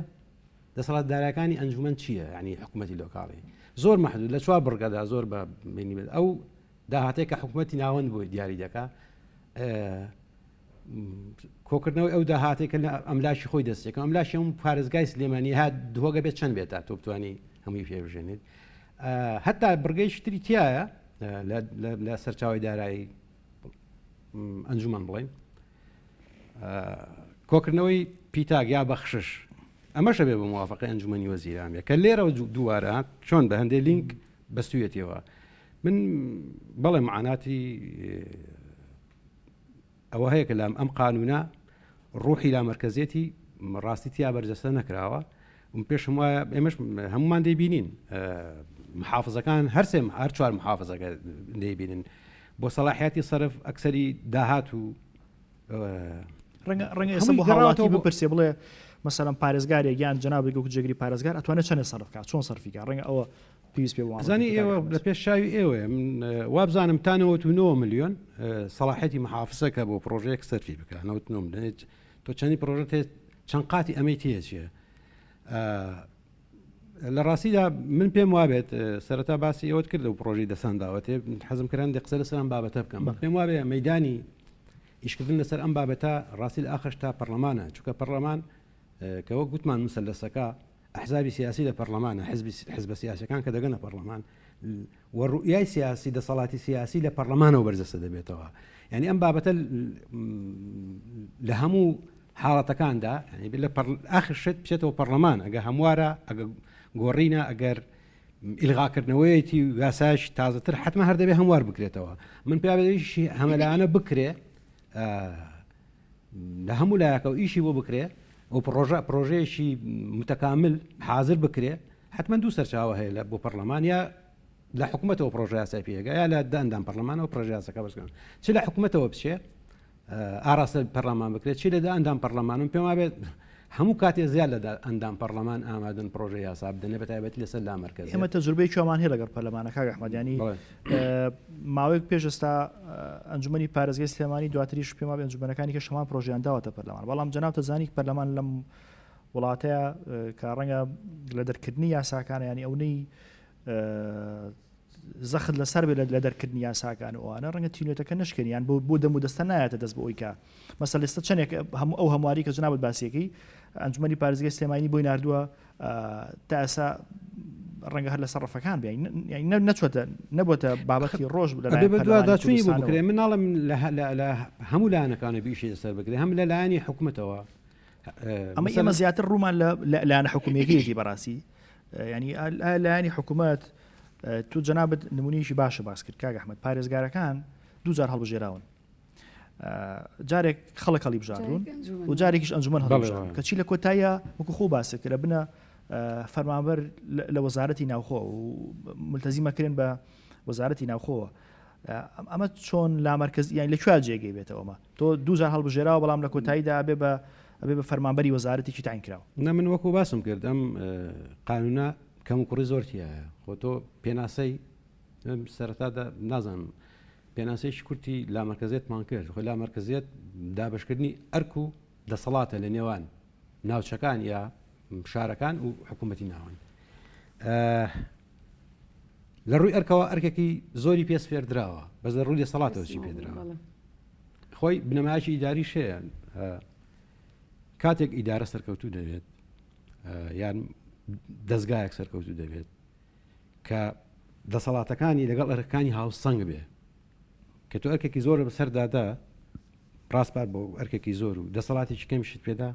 دەسەڵات دارایەکانی ئەنجومەن چییە ینی حکوومەتی لۆکاڵی زۆر مەحدود لە چوار بڕگەدا زۆر بە بینی بێت ئەو داهاتێک کە حکوومەتی ناوەند بۆی دیاری دەکات کۆکردنەوەی ئەو داهاتێک کە ئەملاشی خۆی دەستێکە ئەملاشی هەموو پارێزگای سلێمانی هات دهۆگە بێت چەند بێتە تۆ بتوانی هەمووی پێبژێنیت هەتا بڕگەی شتری تایە لە سەرچاوی دارایی ئەنجومەن بڵێن کۆکردنەوەی پیتاک یا بەخشش ئەمەشە بێ بە موافقی ئەنجومەنی وەزیرانێ کە لێرە دووارە چۆن بە هەندێک لینک بەستویەتەوە من بەڵێ معاناتی ئەوە هەیە کە لام ئەم قانونە ڕوحی لامەرکزێتی ڕاستی تیا بەرجەستە نەکراوە پێش ئێمەش هەمومان دەیبینین محافزەکان هەر چوار محافزەکە دەیبینن بۆ سەلاحیاتی سەرف ئەکسەری داهات و ڕەنگە ئێستا بۆ هاوڵاتی بپرسێ بڵێ مەسەڵەن پارێزگارێک یان جەنابێک وەکو جێگری پارێزگار ئەتوانێت چەندە سەرف بکات چۆن سەرفیکە ڕەنگە ئەوە پێویست پێ زانی ئێوە لە پێش چاوی ئێوە وابزانم تا 99 ملیۆن سەلاحەتی محافزەکە بۆ پرۆژەیەک سەرفی بکە 99 تۆ چەندی پرۆژەت هەیە چەند قاتی ئەمەی تێ چیە لە ڕاستیدا من پێم وابێت سەرەتا باسی ئەوت کرد و پرۆژی دەسەنداوەتێ حەزم کردن دەقسە لەسەر ئەم بابەتە بکەم پێم وابێ مەیدانی ئیشکردن لەسەر ئەم بابەتە ڕاستی لە ئاخرش تا پەرلەمانە چونکە پەرلەمان کەوە گوتمان مسلسەکە ئەحزابی سیاسی لە پەرلەمانە حزب سیاسەکان کە دەگەنە پەرلەمان وەڕوئیای سیاسی دەسەڵاتی سیاسی لە پەرلەمانەوە بەرزەسە دەبێتەوە یعنی ئەم بابەتە لە هەموو حاڵەتەکاندا لە ئاخر شت بچێتەوە پەرلەمان ئەگە هەموارە ئەگە گۆڕینە ئەگەر ئیلغاکردنەوەیەتی یاساش تازەتر حتممە هەر دەبێ هەموار بکرێتەوە من پیاوێشی هەمەلایانە بکرێ لە هەموو لایەکە و ئیشی بۆ بکرێ و پرۆژەیەشی متەکامل حاضر بکرێ حتمما دوو سەرچاوە هەیە لە بۆ پەرلەمان یا لە حکوومەتەوە پرۆژه یاسای پێگە یا لە ئەندام پەرلەمانەوە پرۆژه یاساکە بەسکەن چ لە حکوومەتەوە بچێ ئاراستە پەرلەمان بکرێت چی لەدا ئەندام پەرلەمانم پێم وابێت هەموو کاتێ زیاد لە ئەندام پەرلەمان ئامادەن پرۆژه یاسا بدەنێ بەتایبەتی لەسەر لا مەرکەز ئێمە تەجروبەی چۆمان هەیە لەگەڵ پەرلەمانە کاک ئەحمەد ینی ماوەیەک پێش ئێستا ئەنجومەنی پارێزگای سلێمانی دواتریش پێم وابێت ئەنجومەنەکانی کە شەمان پرۆژیان داوەتە پەرلەمان بەڵام جەناب تەزانی پەرلەمان لەم وڵاتەیە کە ڕەنگە لە دەرکردنی یاساکانە ینی ئەوەی زەخت لەسەر بێت لە دەرکردنی یاساکان ئەوانە ڕەنگە تینوێتەکە نشکێنیان بۆ دەم و دەستە نایەتە دەست بە ئەویکە مەسەل ئێستا چەندێک ئەو هەمواری کە جنابەت باسیەکەی ئەنجومەنی پارێزگای سلێمانی بۆی ناردووە تا ئێستا ڕەنگە هەر لەسەر ڕەفەکان بێ نەچۆتە نەبووتە بابەتی ڕۆژ لەداچووی بۆ بکرێ مناڵم لە هەموو لایەنەکانە بیشی لەسەر بکرێ هەم لە لایەنی حکوومەتەوە ئەمە ئێمە زیاتر ڕوومان لە لایەنە حکوومەتیەتی بەڕاستی ینی لایەنی حکوومەت تو جەنابەت نمونەیەکی باشە باس کرد کاک ئەحمەد پارێزگارەکان دووجار هەڵبژێراون جارێک خەڵک هەڵی بژاردون و جارێکیش ئەنجومەن هەڵبژاردون کەچی لە کۆتاییە وەکو خۆ باسە کرە بنە فەرمانبەر لە وەزارەتی ناوخۆ و ملتەزیمەکردن بە وەزارەتی ناوخۆوە ئەمە چۆن لامەرکز یان لەکوێ جێگەی بێتەوەمە تۆ دووجار هەڵبژێراوە بەڵام لە کۆتاییدا ئەبێ بە فەرمانبەری وەزارەتێکی تعیین کراوە نە من وەکو باسم کرد ئەم قانونە کەم و کوڕی زۆرتیە خۆ تۆ پێناسەی سەرەتادا نازانم پێناسەیەکی کورتی لامەرکزێتمان کرد خۆ لامەرکزێت دابشکردنی ئەرک و دەسەڵاتە لە نێوان ناوچەکان یا شارەکان و حکوومەتی ناوان لە ڕووی ئەرکەوە ئەرکێکی زۆری پێس فێردراوە بەس لە ڕووی دەسەڵاتەوەچی پێدراوە خۆی بنەمایکی ئیداری شەیە کاتێک ئیدارە سەرکەوتوو دەبێت یان دەستگایەک سەرکەوتوو دەبێت کە دەسەڵاتەکانی لەگەڵ ئەرکەکانی هاوسەنگ بێ کە تۆ ئەرکێکی زۆر بەسەردادا ڕاستپات بۆ ئەرکێکی زۆر و دەسەڵاتێکی کەمشت پێدا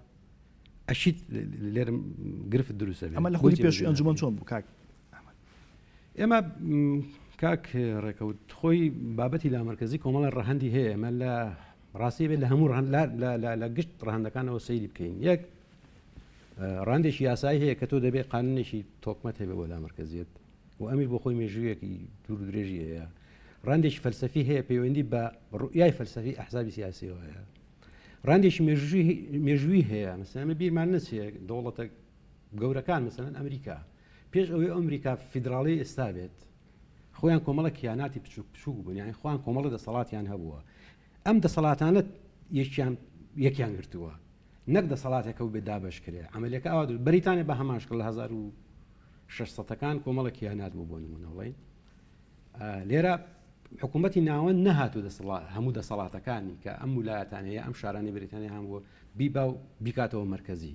ئەشیت لێرم گرفت دروستە ئەمە لە خۆی پێش ئەنجومەن چۆن بوو کاک ئێمە کاک ڕێکەوت خۆی بابەتی لامەرکزی کۆمەڵە ڕەهەندی هەیە ئەمە لە ڕاستی بێت لە هەموو لە گشت ڕەهەندەکانەوە سەیری بکەین یەک ڕاندێکی یاسایی هەیە کە تۆ دەبێت قانونێکی تۆکمەت هەبێ بۆ لامەرکزیت و ئەمیش بۆ خۆی مێژوویەکی دوور و درێژی هەیە ڕاندێکی فەلسەفی هەیە پەیوەندی بە ڕوئیای فەلسەفی ئەحزابی سیاسیەوە هەیە ڕاندێکی مێژووی هەیە مەسەلەن بیرمان نەچێ دەوڵەتە گەورەکان مەسەلەن ئەمریکا پێش ئەوەی ئەمریکا فیدراڵی ئێستا بێت خۆیان کۆمەڵە کیاناتی بچووک بوون یانی خۆیان کۆمەڵە دەسەڵاتیان هەبووە ئەم دەسەڵاتانە یەکیان گرتووە نەک دەسەڵاتێکە و بێ دابشکرێ عملەکە ئەوە بەریتانیا بە هەماشکە لە 1600ەکان کۆمەڵە کیانات بوو بۆ نمونەوەڵی لێرە حکوومەتی ناوەن نەهاتوو هەموو دەسەڵاتەکانی کە ئەم ویلایەتانەیە ئەم شارانی بریتانیا هەم بۆ بیبا و بیکاتەوە مرکزی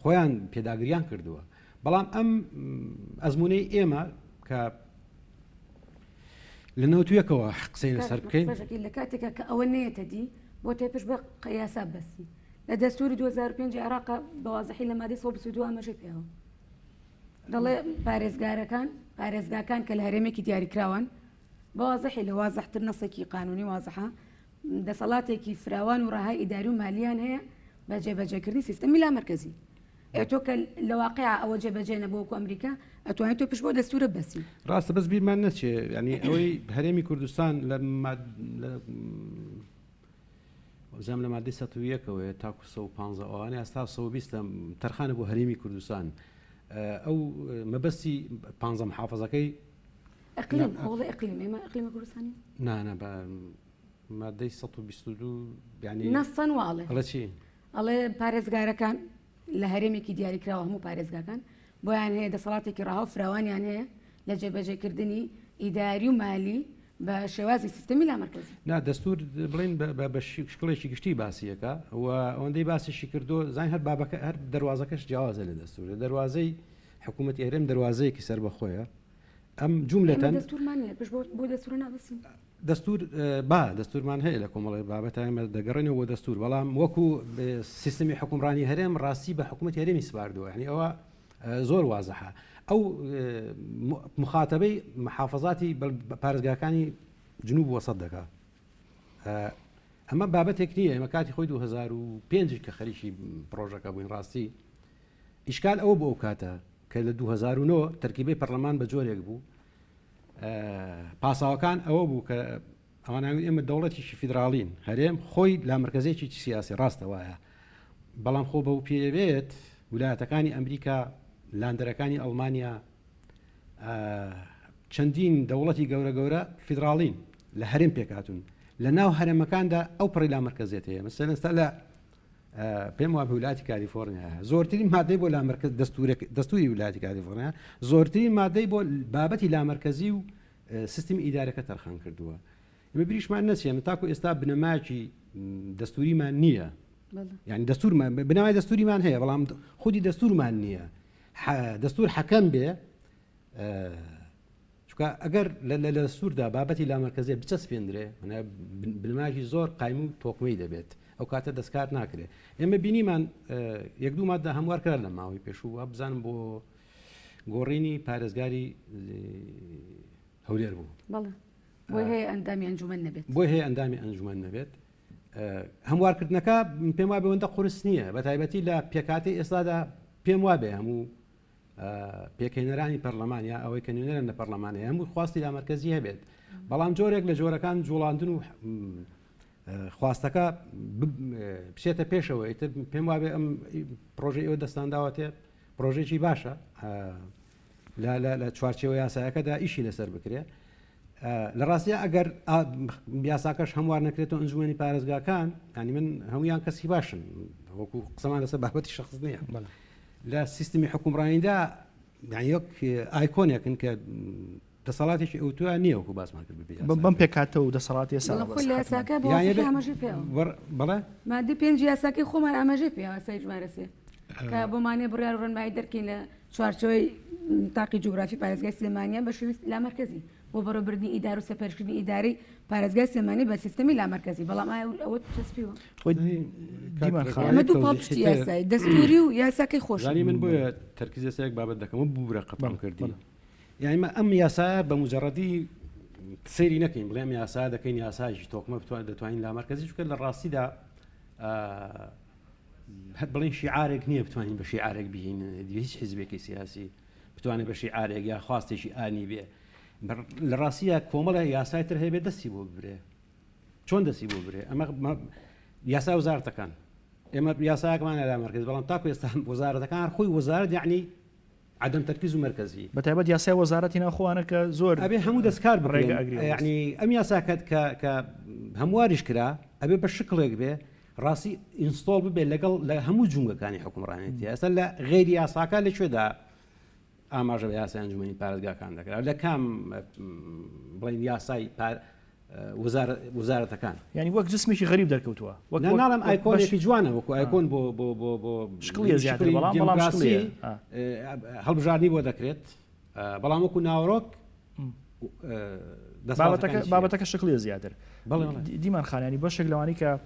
خۆیان پێداگریان کردووە بەڵام ئەم ئەزمونەی ئێمە کە لە نەوتویەکەوە قسەی لەسەر بکەین لە کاتێکە کە ئەوە نێتە دی بۆ تێپش بە قیاسا بەسی لە دەستوری 2005 عێراق بەوازەحی لە مادەی 122 ئەمەژەی پێوە دەڵێ پارێزگاکان کە لە هەرێمێکی دیاریکراون بەوازەحی لە وازەحتر نەسێکی قانونی وازەحە دەسەڵاتێکی فراوان و ڕاهای ئیداری و مالیان هەیە بەجێبەجێکردنی سیستەمی لا مرکزی ئێتۆ کە لە واقع ئەوە جێبەجێ نەبووەکو ئەمریکا ئەتوانێت تۆ پشت بۆ دەستورە بەسی ڕاستە بەس بیرمان نەچێ ینی ئەوەی هەرێمی کوردستان زەم لە مادەی 101ەوەی تاکو 150 ئەوانەی ئاستا 120 تەرخانە بۆ هەرێمی کوردستان ئەو مەبەستی 15 محافظەکەی ئەقلیم ئەوڵە ئەقلیم ئێمە ئەقلیمە کوردستانی نانە بە مادەی 122 ینی نەسەن واڵێ ئەڵە چی ئەڵێ پارێزگارەکان لە هەرێمێکی دیاریکراوە هەموو پارێزگاکان بۆیان هەیە دەسەڵاتێکی ڕاهاو فراوانیان هەیە لە جێبەجێکردنی ئیداری و مالی بە شێوازی سیستەمی لا مرکزی نا دەستور بڵین بە شکڵێکی گشتی باسیەکە و ئەوەندەی باسیشی کردو زین هەر بابەکە هەر دەواازەکەش جیاوازە لە دەستور دەواازەی حکوومەتی هەرێم دەواازەیەکی سەر بەخۆیە ئەم جوملەتەن دەستورمانە پشت بۆ دەستور نابسین دەستور دەستورمان هەیە لە کۆمەڵی بابەت ئێمە دەگەڕێنەوە بۆ دەستور بەڵام وەکو سیستمی حکومڕانی هەرێم ڕاستی بە حکوومەتی هەرێمی سپاردووە ینی ئەوە زۆر وازەحە ئەو مخاتبەی محافظاتی پارێزگاکانی جنوب وەسەد دەکا ئەمە بابەتێک نییە ئێمە کاتی خۆی 2005 کە خەریکی پرۆژەکە بووین ڕاستی ئیشکال ئەوە بۆ ئەو کاتە کە لە 2009 تەرکیبەی پەرلەمان بە جۆرێک بوو پاساوەکان ئەوە بوو کە ئەواناوی ئێمە دەوڵەتیشی فیدراڵین هەرێم خۆی لا مرکزێکی سیاسی ڕاستە وایە بەڵام خۆ بەو پێوێت ویلایەتەکانی ئەمریکا لاندەرەکانی ئەڵمانیا چەندین دەوڵەتی گەورە فیدراڵین لە هەرێم پێکاتون لە ناو هەرێمەکاندا ئەو پڕی لا مرکزێت هەیە مەسەلەن لە پێم وابە ویلایەتی کالیفۆرنیا زۆرترین مادەی بۆ لا مرکز دەستوری ویلایەتی کالیفۆرنیا زۆرترین مادەی بۆ بابەتی لا مرکزی و سیستمی ئیدارەکە تەرخان کردووە ئێمە بریشمان نەچێن تاکو ئێستا بنەماکی دەستوریمان نییە یعنی دەستورمان بنەمای دەستوریمان هەیە بەڵام خودی دەستورمان نییە دەستور حەکەم بێ چونکە ئەگەر لە دەستوردا بابەتی لا مرکزێ بچەسپێندرێ بنەماکی زۆر قایم و تۆکمەی دەبێت ئەو کاتە دەستکار ناکرێت ئێمە بینیمان یەک دوو مادە هەموار کرد لە ماوەی پێشوو بزانم بۆ گۆڕینی پارێزگاری هەولێر بوو بۆی هەیە ئەندامی ئەنجومەن نەبێت بۆی هەیە ئەندامی ئەنجومەن نەبێت هەموارکردنەکە پێم وابێ ئەوەندە قورس نییە بە تایبەتی لە پێکاتی ئێستادا پێم وابێ هەموو پێکەینەرانی پەرلەمانیا ئەوەی کە نوێنەرن لە پەرلەمانەیە هەموو خواستی لا مرکزی هەبێت بەڵام جۆرێک لە جۆرەکان جوڵاندن و خواستەکە بچێتە پێشەوە ئیتر پێم وابێ ئەم پرۆژەی ئەوە دەستانداوەتێ پرۆژێکی باشە لە چوارچێوە یاسایەکەدا ئیشی لەسەر بکرێ لە ڕاستیە ئەگەر یاساکەش هەموار نەکرێتەوە ئەنجومەنی پارێزگاکان ینی من هەمویان کەسی باشن وەکو قسەمان لەسەر بابەتی شخص نییە لە سیستمی حکومڕانیدا یەک ئایکۆنێکن کە دەسەڵاتێکی ئەوتوان نییە وەکو باسمان کرد بەم پێکاتەوە و دەسەڵاتی یاساکە بەڵێ مادە 5 یاساکەی خۆمان ئاماژەی پێ یاسای ژمارەسێ کە بۆمانێ بڕیار ڕێنمایی دەرکەین لە چوارچەوەی تاقی جوگرافی پارێزگای سلێمانیان بە شێوەی لا مرکزی بۆ بەڕێوەبردنی ئیدار و سەپێرشکردنی ئیداری پارێزگای سلێمانی بە سیستەمی لا مرکزی بەڵام ئەوە چەسپیوە ئەمە دوو پاڵپشتی یاسای دەستوری و یاساکەی خۆش من بۆیە تەرکیزەسەیەک بابەت دەکەم بوورە قەتڵ کردی یعنی ئەم یاسا بە مجەڕەدی سەیری نەکەین بڵێم یاسا دەکەین یاسایشی تۆکمە دەتوانین لا مرکزی چکە لە ڕاستیدا هەر بڵین شیعارێک نییە بتوانین بە شیعارێک بهین هیچ حیزبێکی سیاسی بتوانێت بە شیعارێک یا خواستێکی ئانی بێ لە ڕاستیە کۆمەڵە یاسای تر هەیە بێ دەستی بۆ ببرێ چۆن دەستی بۆ برێ ئەمە یاسا وەزارەتەکان ئێمە یاساکەمانە لا مرکز بەڵام تاکو ئێستا وەزارەتەکان خۆی وەزارەت یعنی عدم تركيز ومركزي بتعبد ياسا وزارتنا اخوانا كزور ابي همو دسكار يعني ام ياسا ك هموارش كرا ابي بالشكل يكبه راسي انستول ببي لقل همو جونغا كان حكم رانيتي اصلا غير ياسا كان لشو دا اماج ياسا انجمني بارزغا كان دكرا ولا كام بلين ياساي وزارة كان يعني وقت جسمي شي غريب دركوتوا وقت نعلم ايكون في جوانا وكو ايكون بو شكليه زياده بلام شكليه هل بجارني بو ذكرت بلام وكو ناوروك بابتك الشكليه زياده ديما خان يعني بشكل لواني ك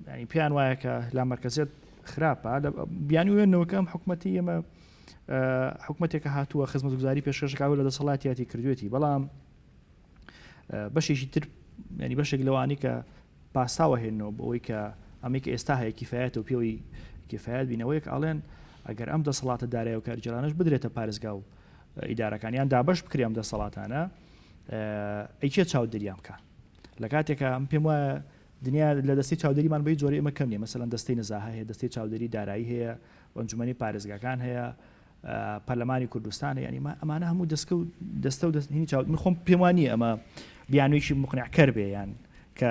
يعني بيان وايك لا مركزيات خرابه بيانو انه كم حكومتي ما حكومتك هاتوا خدمه گزاري پێشکەشەکە لە دەسەڵاتیاتی کردوێتی بەڵام بەشێکی تر ینی بەشێک لەوانی کە پاساوە هێنەوە بەوەی کە ئەمەی کە ئێستا هەیە کیفایەت و پێوەی کیفایەت بینەوەیەک ئاڵێن ئەگەر ئەم دەسەڵاتە دارایی و کارجێرانش بدرێتە پارێزگا و ئیدارەکانیان دابش بکرێ ئەم دەسەڵاتانە ئەیچێت چاودێریان بکە لە کاتێکە ئەم پێم وایە دنیا لە دەستی چاودێریمان بەی جۆری ئەمە کەم نیە مەسەڵەن دەستەی نەزاها هەیە دەستی چاودێری دارایی هەیە ئەنجومەنی پارێزگاکان هەیە پەرلەمانی کوردستان هەیە ینی ئەمانە هەموو دەستە و دەستنی چاود من خۆم پێم وانە ئەمە بیانویشی مقنعکەر بێ یان کە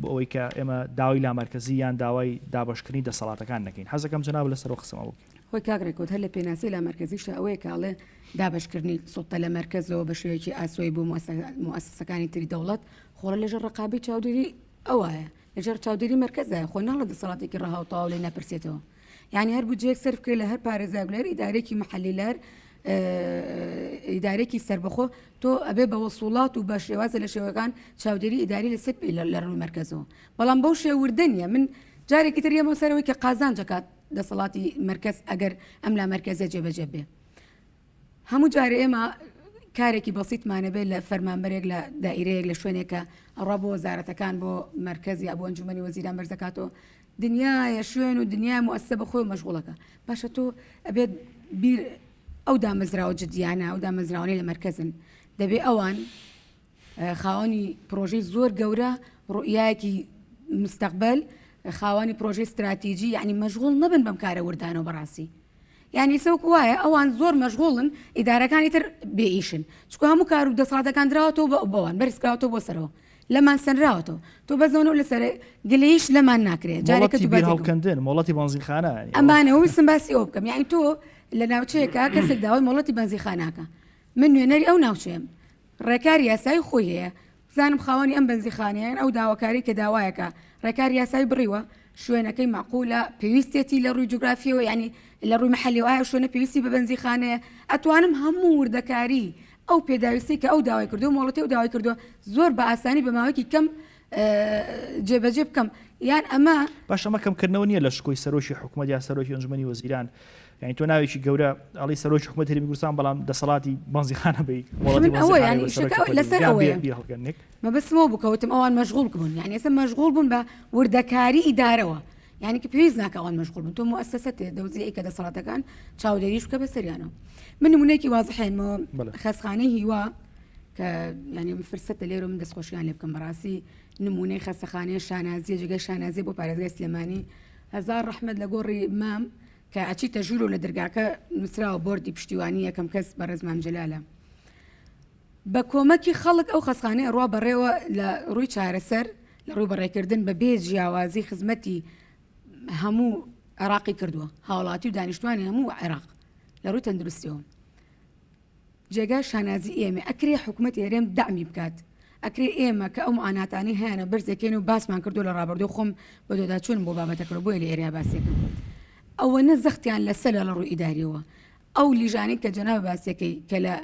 بۆ ئەوەی کە ئێمە داوای لامەرکەزی یان داوای دابشکردنی دەسەڵاتەکان نەکەین حەزەکەم جناب لەسەرەوە قسەمەوە خۆی کاگرێکوت هەر لە پێناسی لامەرکەزیشە ئەوەیە کاڵێ دابشکردنی سوڵتە لە مەرکەزەوە بە شێوەیەکی ئاسۆی بۆ موسسەکانی تری دەوڵەت خۆڕە لەژێر ڕقابی چاودێری ئەوایە لەژێر چاودێری مەرکەزایە خۆ ناڵە دەسەڵاتێکی ڕەهاوتاو لێ نەپرسێتەوە یعنی هەر بجێک سرف کرێ لە هەر پارێزاگلەر ئیدارێکی مەحەلیلەر ئیدارێکی سربەخۆ تۆ ئەبێ بە وەسوڵات و بە شێوازە لە شێوەکان چاودێری ئیداری لە سەر لە ڕووی مەرکەزەوە بەڵام بەو شێوردە نیە من جارێکی تر ئێمە سەرەوەی کە قازان جەکات دەسەڵاتی مەرکەز ئەگەر ئەم لا مەرکەزە جێبەجێ بێ هەموو جارێ ئێمە کارێکی بەسیتمانە بێت لە فەرمانبەرێک لە دائیرەیەک لە شوێنێکە ئەڕا بۆ وەزارەتەکان بۆ مەرکەزی بۆ ئەنجومەنی وەزیران بەرزەکاتەوە دنیای شوێن و دنیای مؤسسە بەخۆی مەشغوڵەکە باشە تۆ ئەبێت بیر ئەو دامەزراوە جدیانە ئەو دامەزراوانەی لە مەرکەزن دەبێ ئەوان خاوەنی پرۆژەی زۆر گەورە ڕوئیایەکی مستەقبل خاوەنی پرۆژەی استراتیجی یعنی مەشغوڵ نەبن بەم کارە وردانەوە بەڕاستی یعنی سەوک وایە ئەوان زۆر مەشغوڵن ئیدارەکانی تر بێئیشن چکە هەموو کار و دەسەڵاتەکان دراوەتەوە بەوان بەرزکراوەتەوە بۆ سەرەوە لەمان سنراوەتەوە تۆ بەزەونە لەسەر گلەیش لەمان ناکرێت جارێکە هەڵکەندن مۆڵەتی بەنزینخانە ئەمانەوە ویستم باسی ئەو بکەم یعنی تۆ لە ناوچەیەکە کەسێک داوای مۆڵەتی بەنزیخانەکە من نوێنەری ئەو ناوچەیەم ڕێکاری یاسایی خۆی هەیە زانم خاوەنی ئەم بەنزیخانەیان ئەو داواکاری کە داوایەکە ڕێکاری یاسایی بڕیوە شوێنەکەی معقولە پێویستێتی لە ڕووی جوگرافیەوە ینی لە ڕووی مەحەلی وایە شوێنە پێویستی بە بەنزیخانەیە ئەتوانم هەموو وردەکاری ئەو پێداویستی کە ئەو داوای کردو مۆڵەتی ئەو داوای کردووە زۆر بە ئاسانی بە ماوەیەکی کەم جێبەجێ بکەم یان ئەمە باش ئەمە کەمکردنەوە نییە لە شکۆی سەرۆکی حکوومەت یا سەرۆکی ئەنجومەنی وەزیران یعنی تۆ ناوێکی گەورە ئەڵی سەرۆکی حکوومەت هەرێمی کوردستان بەڵام دەسەڵاتی بەنزیخانە بی مەبەستمەوە بکەوتم ئەوان مەشغوڵ بوون یعنی ئێستا مەشغوڵ بوون بە وردەکاری ئیدارەوە یعنی کە پێویست ناکە ئەوان مەشغوڵ بوون تۆ مؤسسەتێ دەوزەیە کە دەسەڵاتەکان چاودێریش بکە بە سەریانەوە من نمونەیەکی وازحێنمەوە خەسخانەی هیوا کە ینی فرسەتە لێرە من دەستخۆشییان لێ بکەم بەڕاستی نمونەی خەستەخانەیە شانازیە جگە شانازیە بۆ پارێزگای سلێمانی هەزار ڕەحمەت لە گۆڕی مام کە ئەچیتە ژوور و لە دەرگاکە نووسراوە بۆردی پشتیوانی یەکەم کەس بە ڕێزمام جەلالە بە کۆمەکی خەڵک ئەو خەسخانەیە ڕوا بەڕێوە لە ڕووی چارەسەر لە ڕووی بەڕێکردن بە بێ جیاوازی خزمەتی هەموو عێراقی کردووە هاوڵاتی و دانیشتوانی هەموو عێراق لە ڕووی تەندروستیەوە جێگای شانازی ئێمە ئەکرێ حکوومەت ئێرێم دامی بکات ئەکرێ ئێمە کە ئەو معاناتانی هەیەە بەرزەکەین و باسمان کردو لە ڕابردوو خۆم بە دۆداچوون بۆ بابەتەکە بۆی لە ئێریا باسیەکەم ئەوە نەزەختیان لەسەر لە ڕووی ئیداریەوە ئەو لیژانەی کە جەناب باسیەکەی کە لە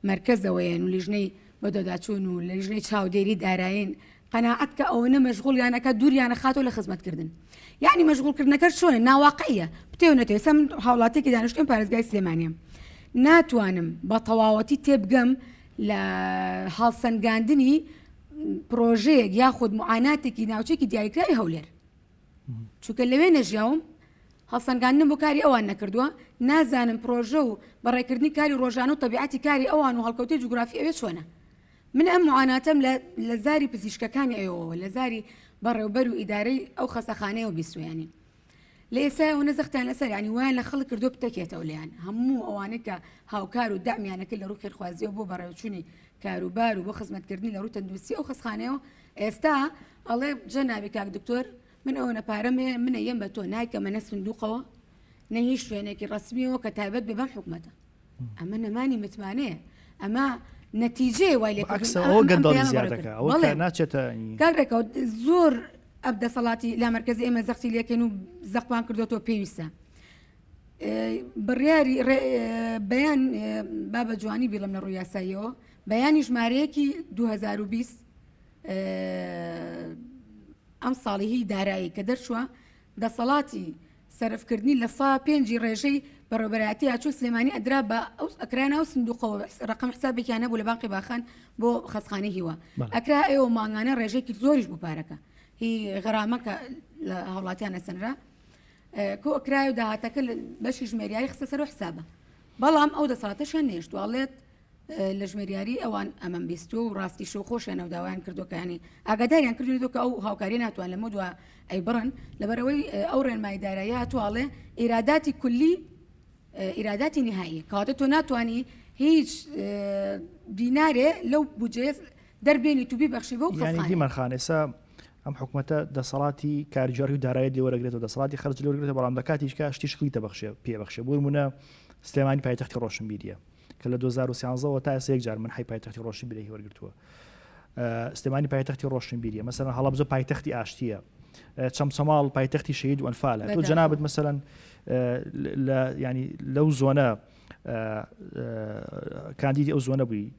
مەرکەزەوەیان و لیژنەی بە دۆداچوون و لە لیژنەی چاودێری دارایین قەناعەت کە ئەوە مەشغوڵیانەکە دووریانە خاتۆ لە خزمەتکردن یعنی مەشغوڵکردنەکە چۆنە ناواقعیە بتێونەتەوە ئێستا من هاوڵاتێکی دانیشتوێن پارێزگای سلێمانیە ناتوانم بە تەواوەتی تێبگەم لە هەڵسەنگاندنی پرۆژەیەک یاخود معاناتێکی ناوچێکی دیاریکراوی هەولێر چونکە لەوێ نەژیاوم هەڵسەنگاندن بۆ کاری ئەوان نەکردووە نازانم پرۆژە و بەڕێکردنی کاری ڕۆژانە و طبیعەتی کاری ئەوان و هەڵکەوتەی جوگرافی ئەوێ چۆنە من ئەم معاناتەم لە زاری پزیشکەکانی ئەوەوە لە زاری بەڕێوبەر و ئیدارەی ئەو خەسەخانەیە و بیستویانی لە ئێستا نەزەختیان لەسەر ینی وایە لە خەڵک کردو بتەکێتەوە لەیان هەموو ئەوانەی کە هاوکار و دامیانەکە لە ڕوو خێرخوازیەوە بۆ بەڕێوچوونی کاروبار و بۆ خزمەتکردنی لە ڕوو تەندروستی ئەو خەسخانەیە ئێستا ئەڵێ جەنابی کاک دکتۆر من ئەوە نەپارەم هەیە منە یەم بە تۆ نایکەمەنە سندوقەوە نە هیچ شوێنێکی ڕسمیەوە کە تایبەت بێ بەم حکوومەتە ئەمە نەمانی متمانەیە ئەمە نەتیجەی وای لێ کاکرێکەوە زۆر ئەب دەسەڵاتی لا مەرکەزی ئێمە زەختی لەکەین و زەقمان کردوەوە پێویستە بڕیاری بەیان بابە جوانی بیڵم لە ڕووی یاساییەوە بەیانی ژمارەیەکی 2020 ئەم ساڵی دارایی کە دەرچووە دەسەڵاتی سەرفکردنی لە 5 ڕێژەی بەڕێوەبەرایەتی هاتووە سلێمانی ئەدرا بە ئەکرانە و سندوقەوە ڕقم حسابێکیانە بوو لە بانقی باخان بۆ خەسخانەی هیوا ئەکرا ئێوە مانگانە ڕێژێکی زۆریش بوو پارەکە هی غەرامەکە لە هاوڵاتیان ئەسەنرا کۆ ئەکرای و داهاتەکە بەشی ژمێریاری خستە سەر و حسابە بەڵام ئەو دەسەڵاتەشیان نێشتوواڵێت لە ژمێریاری ئەوان ئەمەم بیست و ڕاستی شو خۆشیانە و داوایان کردوکانی ئاگاداریان کردوێتەوە کە ئەو هاوکاری ناتوان لە مدووە ئەی بڕن لەبەرەوەی ئەو ڕێنمای دارایی هاتوواڵێ ئیراداتی کولی ئیراداتی نهایی کەواتە تۆ ناتوانانی هیچ دینارێ لەو بجێ دەربێنی تو بیبەخشی بۆ ینی دیمەرخان ئێستا ئەم حکوومەتە دەسەڵاتی کاریگەڕی و دارایی لێوەرەگرێتەوە دەسەڵاتی خەرج لێوەرگرێتەوە بەڵام لە کاتیشکە شتی شکلی دەبەخشێ پێبەخشێ بۆ نمونە سلێمانی پایتەختی ڕۆشنبیریە کە لە 2013 تا ئێستا یەک جار من حی پایتەختی ڕۆشنبیری وەرگرتووە سلێمانی پایتەختی ڕۆشنبیریە مەسەڵەن هەڵەبجە پایتەختی ئاشتیە چەمچەماڵ پایتەختی شەهید و ئەنفالە تۆ جەنابەت مەسەڵەن ینی لەو زۆنە کاندیدی ئەو زۆنە بووی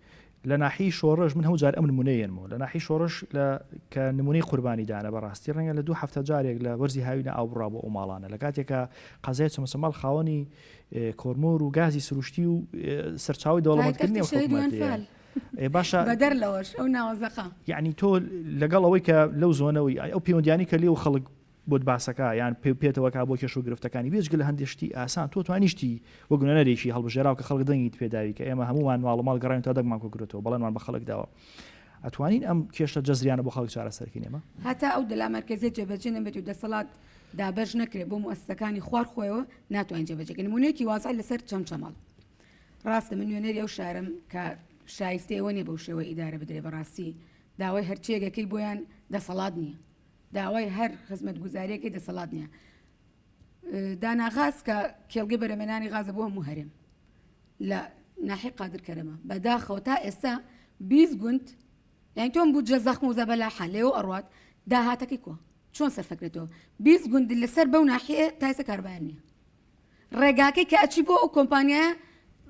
لە ناحی شۆڕژ من هەموو جار ئەم نمونەیەنمەوە لە ناحی شۆڕش کە نمونەی قوربانی داە بەڕاستی ڕەنگە لە 2 هەفتە جارێک لە وەرزی هاوینە ئاوبڕا بۆ ئەو ماڵانە لە کاتێکە قەزای چەمەسەماڵ خاوەنی کۆرمۆر و گازی سروشتی و سەرچاوی دەوڵەمەندکردنی باشە بەدەر لەوەش ئەو ناوەزەقا یعنی تۆ لەگەڵ ئەوەی کە لەو زۆنەوەی ئەو پەیوەندیانی کە لێو خەڵک بۆت باسەکە یان پێێتەوە کا بۆ کێش و گرفتەکانی بێژگە لە هەندێشتی ئاسان تۆ توانیشتی وەگونەرێکی هەڵبژێراو کە خەڵک دەنگیت پێداوی کە ئێمە هەمومان ماڵ گەڕین تا دەگمان کۆگرێتەوە بەڵێنمان بە خەڵک داوە ئەتوانین ئەم کێشە جەزریانە بۆ خەڵک چارەسەرکەین ئێمە هەتا ئەو دەلا مەرکەزیە جێبەجێ نەبێت و دەسەڵات دابەش نەکرێت بۆ موەسسەکانی خوار خۆیەوە ناتوانین جێبەجێکردن نمونەیەکی وازای لەسەر چەمچەماڵ ڕاستە من نوێنەری ئەو شارم کە شایستەوە نیە بەو شێوە ئیدارە بدرێ بەڕاستی داوای هەرچیەکەی بۆیان دەسەڵات نییە داوای هەر خزمەت گوزاریەکەی دەسەڵات نییە داناغاز کە کێڵگەی بەرەمێنانی غازە بۆ هەموو هەرێم لە ناحی قادرکەرەمە بەداخەوە تا ئێستا 20 گوند یعنی تۆم بوو جەزەخم و زەبەلاحە لێەوە ئەڕوات داهاتەکەی کۆ چۆن سەرفەکرێتەوە 20 گوند لەسەر بەو ناحیە تایسە کاربیان نییە ڕێگاکەی کە ئەچی بۆ ئەو کۆمپانیایە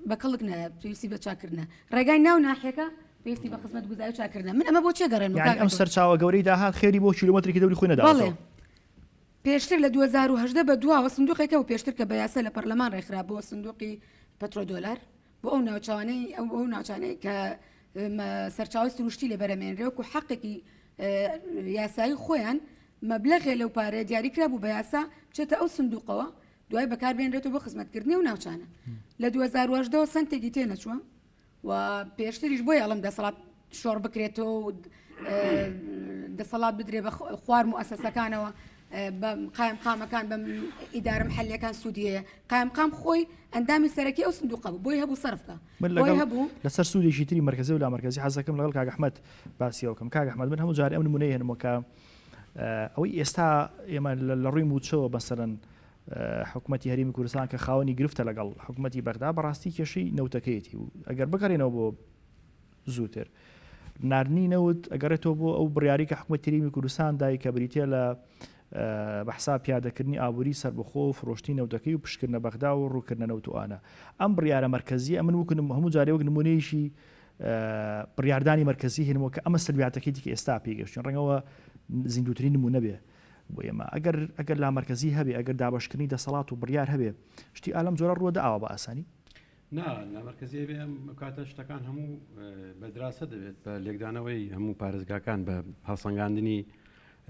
بە کەڵک نایە پێویستی بە چاکردنە ڕێگای ناو ناحیەکە پێویستی بە خزمەت گوزاری چاکردنە من ئەمە بۆ چێ گەڕێن ئەم سەرچاوە گەورەی داهات خێری بۆ کیلومترێکی دەوری خۆی نەداوە پێشتر لە 2010 بە دواوە سندوقێکە و پێشتر کە بە یاسا لە پەرلەمان ڕێکخرا بۆ سندوقی پەترۆدۆلار بۆ ئەو ناوچانەی ئەو ناوچانەی کە سەرچاوی سروشتی لێ بەرەمێنرێوە و حەقێکی یاسایی خۆیان مەبلەغێ لەو پارێ دیاریکرا بوو بە یاسا بچێتە ئەو سندوقەوە دوای بەکاربێنرێتەوە بۆ خزمەتکردنی و ناوچانە لە 2010 سنتێکی تێ نەچووە و پێشتریش بۆی ئەڵم دەسەڵات شۆڕ بکرێتەوە و دەسەڵات بدرێ بە خوار مؤسسەکانەوە بە قایم قامەکان بە ئیدارە محەلیەکان سوودیەیە قایم قام خۆی ئەندامی سەرەکی ئەو سندوقە بوو بۆی هەبوو سەرفکە بۆی هەبوو لەسەر سوودێکی تری مرکزی و لا مرکزی حەزەکەم لەگەڵ کاک ئەحمەد باسیەوەکەم کاک ئەحمەد من هەموو جارێ ئەم نمونەیە هێنمەوە کە ئەوەی ئێستا ئێمە لە ڕووی موچەوە بەسەرەن حکوومەتی هەرێمی کوردستان کە خاوەنی گرفتە لەگەڵ حکوومەتی بەغدا بەڕاستی کێشەی نەوتەکەیەتی و ئەگەر بکارێنەوە بۆ زووتر ناردنی نەوت ئەگەڕێتەوە بۆ ئەو بڕیاری کە حکوومەتی هەرێمی کوردستان دای کە بریتە لە بەحسا پیادەکردنی ئابووری سەربەخۆ و فرۆشتی نەوتەکەی و پشکردنە بەغدا و ڕووکردنە نەوتوانە ئەم بڕیارە مرکزی ئەمن وکنم هەموو جارێ وەک نمونەیەشی بڕیاردانی مرکزی هێنمەوە کە ئەمە سلبیاتەکەی کە ئێستا پێگەشتن ڕەنگەوە زیندوترین نمونە بێ بۆ ئێمە ئەگەر لا مرکزی هەبێ ئەگەر دابشکردنی دەسەڵات و بڕیار هەبێ شتی ئالەم جۆرە ڕووە داوە بە ئاسانی لا مرکزی بێ کاتە شتەکان هەموو بەدراسە دەبێت بە لێکدانەوەی هەموو پارێزگاکان بە هەڵسەنگاندنی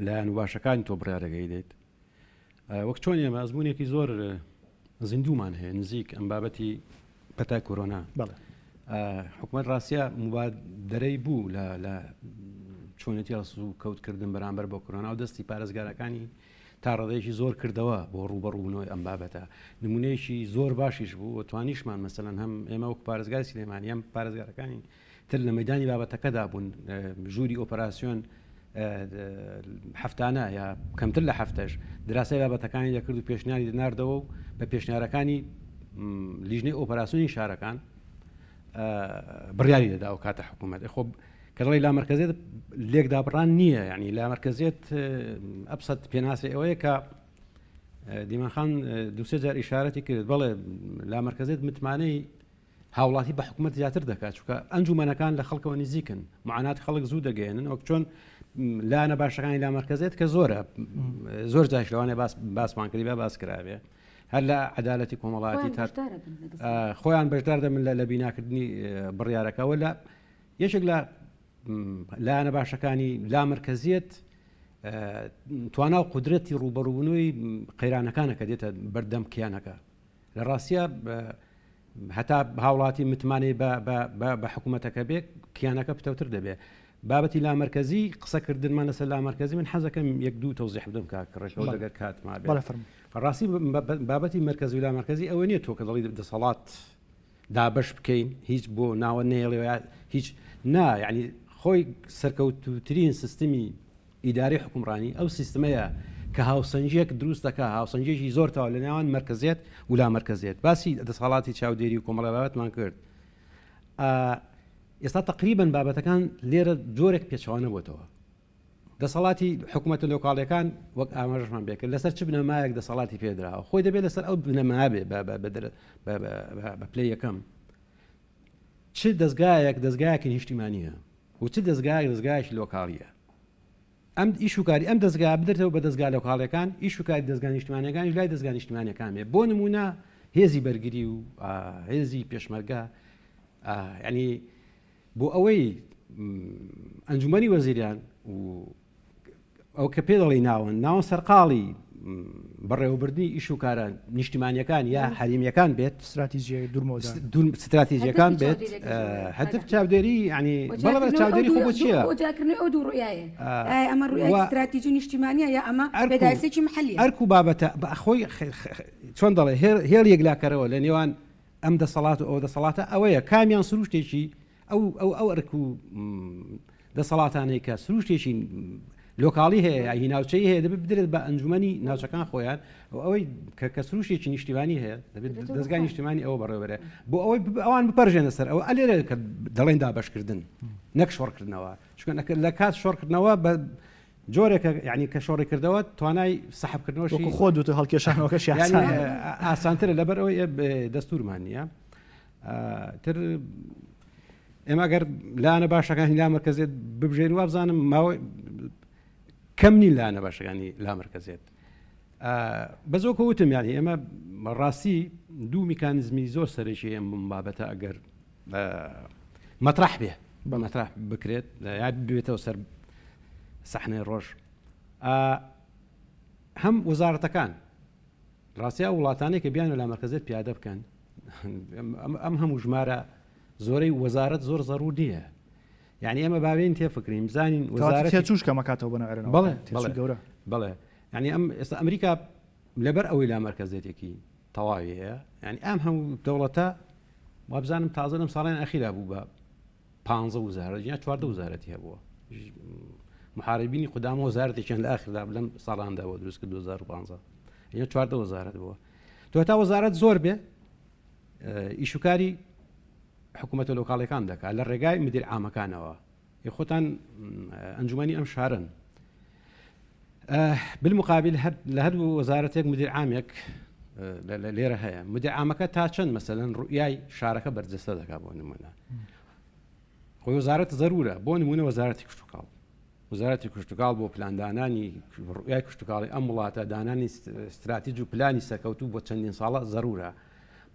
لایەن و باشەکانی تۆ بڕیارەکەی دێت وەک چۆن ئێمە ئەزمونێکی زۆر زیندومان هەیە نزیک ئەم بابەتی پەتای کۆرۆنا حکوومەت ڕاستیە مبادرەی بوو لە چۆنێتی ڕست و کەوتکردن بەرامبەر بۆ کۆرۆنا و دەستی پارێزگارەکانی تا ڕێدەیەکی زۆر کردەوە بۆ ڕوبەڕوونەوەی ئەم بابەتە نمونەیەکی زۆر باشیش بوو توانیشمان مەسەلەن هەم ئێمە وەک پارێزگای سلێمانی ئەم پارێزگارەکانی تر لە مەیدانی بابەتەکەدا بوون ژووری ئۆپەراسیۆن هەفتانە یا کەمتر لە هەفتەش دراسای بابەتەکانی دەکرد و پێشنیاری دەناردەوە و بە پێشنیارەکانی لیژنەی ئۆپەراسیۆنی شارەکان بڕیاری دەدا و کاتە حکوومەت خۆ کەڵی لا مرکزیت لێکدابڕان نییە یعنی لا مرکزیت ئەبسەد پێناسی ئەوەیە کە دیمەخان دووسێ جار ئیشارەتی کرد بەڵێ لا مرکزیت متمانەی هاوڵاتی بە حکوومەت زیاتر دەکات چونکە ئەنجومەنەکان لە خەڵکەوە نزیکن معانات خەڵک زوو دەگەێنن وەک چۆن لاەنە باشەکانی لا مرکزیت کە زۆر جاش لەوانێ باسمان کردی بە باس کرابێ هەر لە عەدالەتی کۆمەڵایەتی خۆیان بەشدار دەبن لە بیناکردنی بڕیارەکەەوە لە یەکێک لە لاەنە باشەکانی لا مرکزیت توانا و قدرەتی ڕوبەڕوونەوەی قەیرانەکانە کە دێتە بەردەم کیانەکە لە ڕاستیە هەتا هاوڵاتی متمانەی بە حکوومەتەکە بێت کیانەکە پتەوتر دەبێت بابەتی لامەرکەزی قسەکردنمان لەسەر لامەرکەزی من حەزەکەم یەک دوو تەوزیح بدەم کاکڕێکەوە دەگەر کاتما بێت ڕاستی بابەتی مرکزی و لامەرکەزی ئەوە نییە تۆ کە دەڵی دەسەڵات دابش بکەین هیچ بۆ ناوە نێڵێ هیچ نا یعنی خۆی سەرکەوتوترین سیستمی ئیداری حکومڕانی ئەو سیستمەیە کە هاوسەنجێک دروست دەکە هاوسەنجێکی زۆر تاوە لە نێوان مرکزیت و لامەرکزیت باسی دەسەڵاتی چاودێری و کۆمەڵە بابەتمان کرد ئێستا تقریبا بابەتەکان لێرە جۆرێک پێچەوانە بۆتەوە دەسەڵاتی حکوومەت لۆکاڵیەکان وەک ئاماژمان بێکرد لەسەر چ بنەمایەک دەسەڵاتی پێدراوە خۆی دەبێت لەسەر ئەو بنەما بێ بە پلەی یەکەم چ دەستگایەکی نیشتیمانیە و چ دەستگایەکی لۆکاڵیە ئەم ئیشوکاری ئەم دەستگا بدرێتەوە بە دەستگا لۆکاڵیەکان ئیشوکاری دەستگا نیشتیمانیەکانی لای دەستگا نیشتیمانیەکان بێ بۆ نمونە هێزی بەرگری و هێزی پێشمەرگە یعنی بۆ ئەوەی ئەنجومەنی وەزیریان و ئەو کە پێ دەڵی ناوە سەرقاڵی بەڕێوەبردنی ئیشوکاران نیشتیمانیەکان یا حەریمیەکان بێت استراتیژیەکان بێت هەدف چاودێری ینی بەڵێ چاودێری خۆ بۆ چییە؟ جاکردنەوەی ئەو دوو ڕوئایە ئەمە ڕوئای استراتیژی نیشتیمانیە یا ئەمە بەدایسێکی محەلیە ئەرک و بابەتە خۆی چۆن دەڵێ هێڵ یەکلاکەرەوە لە نێوان ئەم دەسەڵات و ئەو دەسەڵاتە ئەوەیە کامیان سروشتێکی ئەو ئەرک و دەسەڵاتانەی کە سروشتێکی لۆکاڵی هەیە هی ناوچەی هەیە دەبێت بدرێت بە ئەنجومەنی ناوچەکان خۆیان ئەوەی کە سروشتێکی نیشتیمانی هەیە دەبێت دەستگای نیشتیمانی ئەوە بەڕێوەبەرە بۆ ئەوەی ئەوان بپەرژێنە سەر ئەوە ئەلێرە کە دەڵێن دابەشکردن نەک شۆڕکردنەوە چونکە لە کات شۆڕکردنەوە بە جۆرێکە یعنی کە شۆڕی کردەوە توانای سەحبکردنەوەشی خۆ دوتە هەڵکێشانەوەکەش ئاسانترە لەبەر ئەوەی دەستورمان نییە تر ئێمە گەر لاانە باشەکانی لا مرکزێت ببژێن وا بزانم ماوەی کەم نین لاانە باشەکانی لا مرکزێت بەزۆ کەوتم یانی ئێمە ڕاستی دوو میکانیزمی زۆر سەرێکی ئێم بابەتە ئەگەر مەطرح بێ بە مەطرح بکرێت یا بێتەوە سەر سەحنەی ڕۆژ هەم وەزارەتەکان ڕاستیا وڵاتانێک کە بیان لا مرکزێت پیادە بکەن ئەم هەموو ژمارە زۆرەی وەزارەت زۆر زەڕوو نییە یعنی ئێمە باوێن تێفکرین بزانین وەزارەت چوش کەمەکاتەوە بنەوەرەوە بەڵێ ینی ئەم ئێستا ئەمریکا لەبەر ئەوەی لا مەرکەزێتێکی تەواوی هەیە ینی ئەم هەموو دەوڵەتە وابزانم تازە لەم ساڵیان ئەخیرا بوو بە 15 وزارەت یا 14 وزارەتی هەبووە محاربینی قدامە وەزارەتێکیان لە ئاخردا لەم ساڵانداوە دروست کرد 2015 یا 14 وزارەت بووە تۆ تا وەزارەت زۆر بێ ئیشوکاری حکوومەتە لۆکاڵەکان دەکات لە ڕێگای مدیر عامەکانەوە خۆتان ئەنجومەنی ئەم شارن بالمقابل لە هەردوو وەزارەتێک مدیر عامێک لێرە هەیە مدیر عامەکە تا چەند مەسەلەن ڕوئیای شارەکە بەرجەستە دەکات بۆ نمونە خۆی وەزارەت زەرورە بۆ نمونە وەزارەتی کشتتوکاڵ وەزارەتی کشتتوکاڵ بۆ پلاندانانی ڕوئیای کشتتوکاڵی ئەم وڵاتە دانانی استراتیژ و پلانی سەرکەوتوو بۆ چەندین ساڵە زەرورە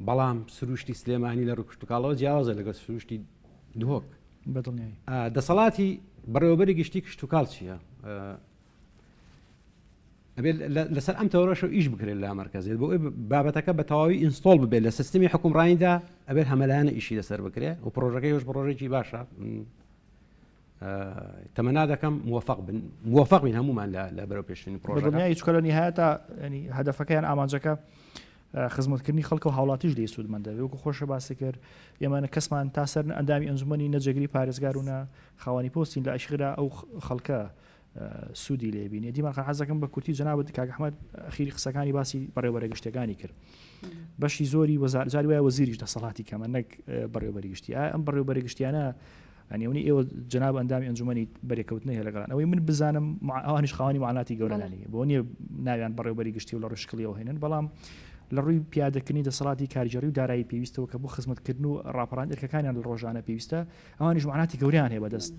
بەڵام سروشتی سلێمانی لە ڕووکشتتوکاڵەوە جیاوازە لەگەڵ سروشتی دهۆک دەسەڵاتی بەڕێوەبەری گشتی کشتتوکاڵ چییە؟ لەسەر ئەم تەوڕەشە ئیش بکرێت لە مەرکەزێت بۆ بابەتەکە بە تەواوی ئینستۆڵ ببێت لە سیستمی حکومڕانیدا ئەبێت هەمەلایەنە ئیشی لەسەر بکرێت و پرۆژەکەی هۆش پرۆژێکی باشە تەمەنا دەکەم موفق بین هەمومان لە بەرەو پێشتنی پرۆژەکە هیچ کەلۆنی هەیەتا ینی هەدەفەکەیان ئامانجەکە خزمەتکردنی خەڵکە و هاوڵاتیش لێ سوودمەندە وەکو خۆشە باسی کرد ئێمانە کەسمان تا سەر ئەندامی ئەنجومەنی نەجێگری پارێزگارونە خاوەنی پۆستین لە ئەشغرا ئەو خەڵکە سوودی لێبینێ دیمان حەزەکەم بە کورتی جەنابەت کاک ئەحمەد ئەخیری قسەکانی باسی بەڕێوەبەری گشتەکانی کرد بەشی زۆری جاری وایە وەزیریش دەسەڵاتی کەمە نەک بەڕێوەبەری گشتی ئەم بەڕێوەبەری گشتیانە ئەنیونی ئێوە جەناب ئەندامی ئەنجومەنی بەرێکەوتنە هەیە لەگەڵان ئەوەی من بزانم ئەوانیش خاوەنی معاناتی گەورەلانی بۆ نییە ناویان بەڕێوەبەری گشتی و لە ڕشکڵیەوە هێنن بەڵام لە ڕووی پیادەکردنی دەسەڵاتی کاریگەری و دارایی پێویستەوە کە بۆ خزمەتکردن و ڕاپەڕاندن ئەرکەکانیان لە ڕۆژانە پێویستە ئەوانیش معاناتی گەوریان هەیە بەدەست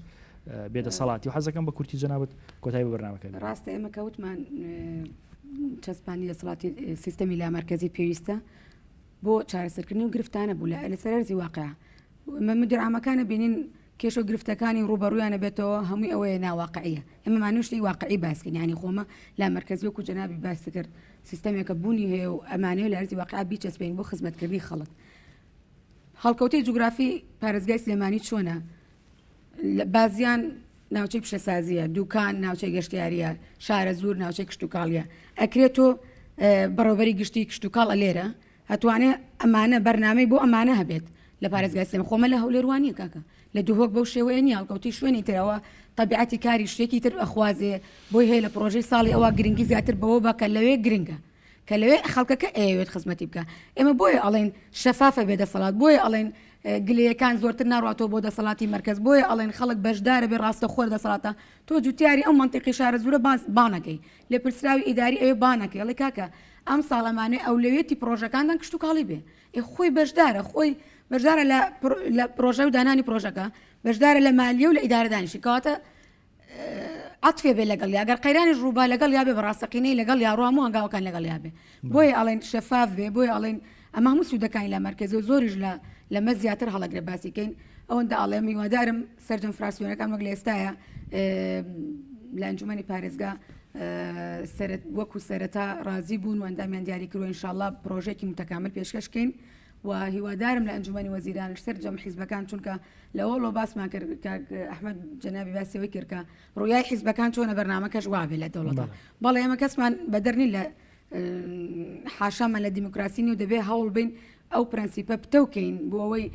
بێدەسەڵاتی و حەزەکەم بە کورتی جەنابەت کۆتایی بە بەرنامەکە ڕاستە ئێمە کەوتمان چەسپانی دەسەڵاتی سیستەمی لا مەرکەزی پێویستە بۆ چارەسەرکردنی و گرفتانە بوو لە سەرەرزی واقعە مدیر عامەکانە بینین کێشە و گرفتەکانی ڕوبەڕوویانە بێتەوە هەمووی ئەوەیە ناواقعیە ئێمە مانوشتی واقعی باسکەین ینی خۆمە لا مرکزی وەکو جەنابی باس کرد سیستەمێکە بوونی هەیە و ئەمانەیە لە ئەرزی واقعا بیچەسپێن بۆ خزمەتکردنی خەڵک هەڵکەوتەی جوگرافی پارێزگای سلێمانی چۆنە بازیان ناوچەی پیشەسازیە دوکان ناوچەی گەشتیاریە شارە زور ناوچەی کشت و کاڵیە ئەکرێتۆ بەڕێوەبەری گشتی کشت و کاڵ لێرە هەتوانێت ئەمانە بەرنامەی بۆ ئەمانە هەبێت لە پارێزگای سلێم خۆمە لە هەولێروانیە کاکە لە دووهۆک بەو شێوەیە نی هەڵکەوتی شوێنی ترەوە طبیعەتی کاری شتێکی تر ئەخوازێ بۆی هەیە لە پرۆژەی ساڵی ئەوە گرنگی زیاتر بەوە بە کە لەوێ گرنگە کە لەوێ خەڵکەکە ئەوێت خزمەتی بکە ئێمە بۆیە ئەڵێن شەفافە بێدەسەڵات بۆیە ئەڵێن گلەیەکان زۆرتر ناڕاتەوە بۆ دەسەڵاتی مرکز بۆیە ئەڵێن خەڵک بەشدارە بێ ڕاستە خۆر دەسەڵاتە تۆ جوتیاری ئەو منتیقی شارە زورە بانەکەی لێ پرسراوی ئیداری ئەوێ بانەکەی ئەڵێ کاکە ئەم ساڵەمانێ ئەولەوێتی پرۆژەکاندان کشت و کاڵی بێ خۆی بەشدارە خۆی بەشدارە لە پرۆژە و دانانی پرۆژەکە بەشدارە لە مالیە و لە ئیدارە دانیشی کەواتە عەتفێ بێ لەگەڵ یا ئەگەر قەیرانی ڕووبا لەگەڵ یابێ بەڕاستەقینەی لەگەڵ یا ڕوامو هەنگاوەکان لەگەڵ یابێ بۆیە ئەڵێن شەفاف بێ بۆیە ئەڵێن ئەمە هەموو سوودەکانی لە مەرکەزی و زۆریش لەمە زیاتر هەڵەگرە باسیکەین ئەوەندە ئاڵێ میوادارم سەرجەم فراسیۆنەکان وەک لە ئێستایە لە ئەنجومەنی پارێزگا وەکو سەرەتا ڕازی بوون و ئەندامیان دیاری کردووە ئینشاءڵڵا پرۆژێکی متەکامل پێشکەشکەین و هیوادارم لە ئەنجومەنی وەزیرانش سەرجەم حیزبەکان چونکە لەوەڵۆ باسمان کرد ئەحمەد جەنابی باسیەوەی کرد کە ڕوویای حیزبەکان چۆنە بەرنامەکەش وابێ لە دەوڵەتە بەڵێ ئێمە کەسمان بەدەرنی لە حاشامان لە دیموکراسینی و دەبێ هەوڵ بین ئەو پرەنسیپە پتەوکەین بۆ ئەوەی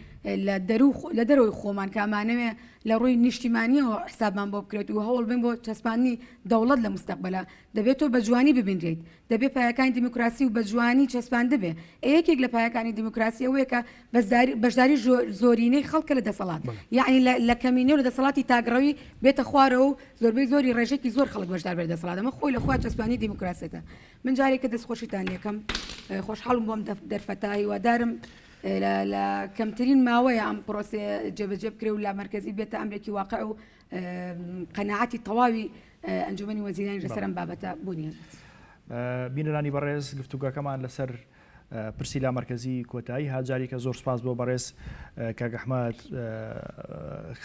لە دەرەوەی خۆمان کامانەوێ لە ڕووی نیشتیمانیەوە حسابمان بۆ بکرێت و هەوڵ بین بۆ چەسپانی دەوڵەت لە مستەقبەلە دەبێتەوە بە جوانی ببینرێت دەبێت پایەکانی دیموکراسی و بە جوانی چەسپان دەبێ یەکێک لە پایەکانی دیموکراسی ئەوەیە کە بەشداری زۆرینەی خەڵکە لە دەسەڵات یعنی لە کەمینە و لە دەسەڵاتی تاگڕەوی بێتە خوارەوە و زۆربەی زۆری ڕێژێکی زۆر خەڵک بەشدار بێت دەسەڵات ئەمە خۆی لەخوا چەسپانی دیموکراسیەتە من جارێکە دەستخۆشیتان یەکەم خۆشحاڵم بۆم دەرفەتایی وادارم لە کەمترین ماوەیە ئەم پرۆسێ جێبەجێ بکرێ و لا مرکزی بێتە ئەمرێکی واقع و قەناعەتی تەواوی ئەنجومەنی وەزیرانی لەسەر ئەم بابەتە بوونیە بینەرانی بەڕێز گفتوگەکەمان لەسەر پرسی لا مرکزی کۆتایی هاجاریکە زۆر سپاس بۆ بەڕێز کاک ئەحمەد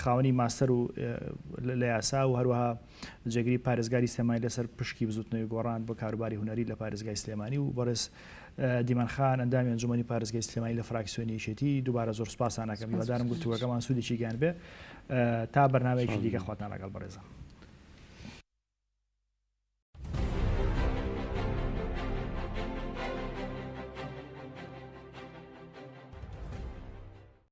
خاوەنی ماستەر و لە یاسا و هەروەها جێگیری پارێزگاری سلێمانی لەسەر پشکی بزوتنەوەی گۆڕان بۆ کاروباری هونەری لە پارێزگای سلێمانی و بەڕێز دیمەنخان ئەندامی ئەنجومەنی پارێزگای سلێمانی لە فراکسیۆنی یەکێتی دووبارە زۆر سپاسان ناکەم هیوادارم گفتوگەکەمان سوودێکی گیان بێ تا بەرنامەیەکی دیکە خواتان لەگەڵ بەڕێزە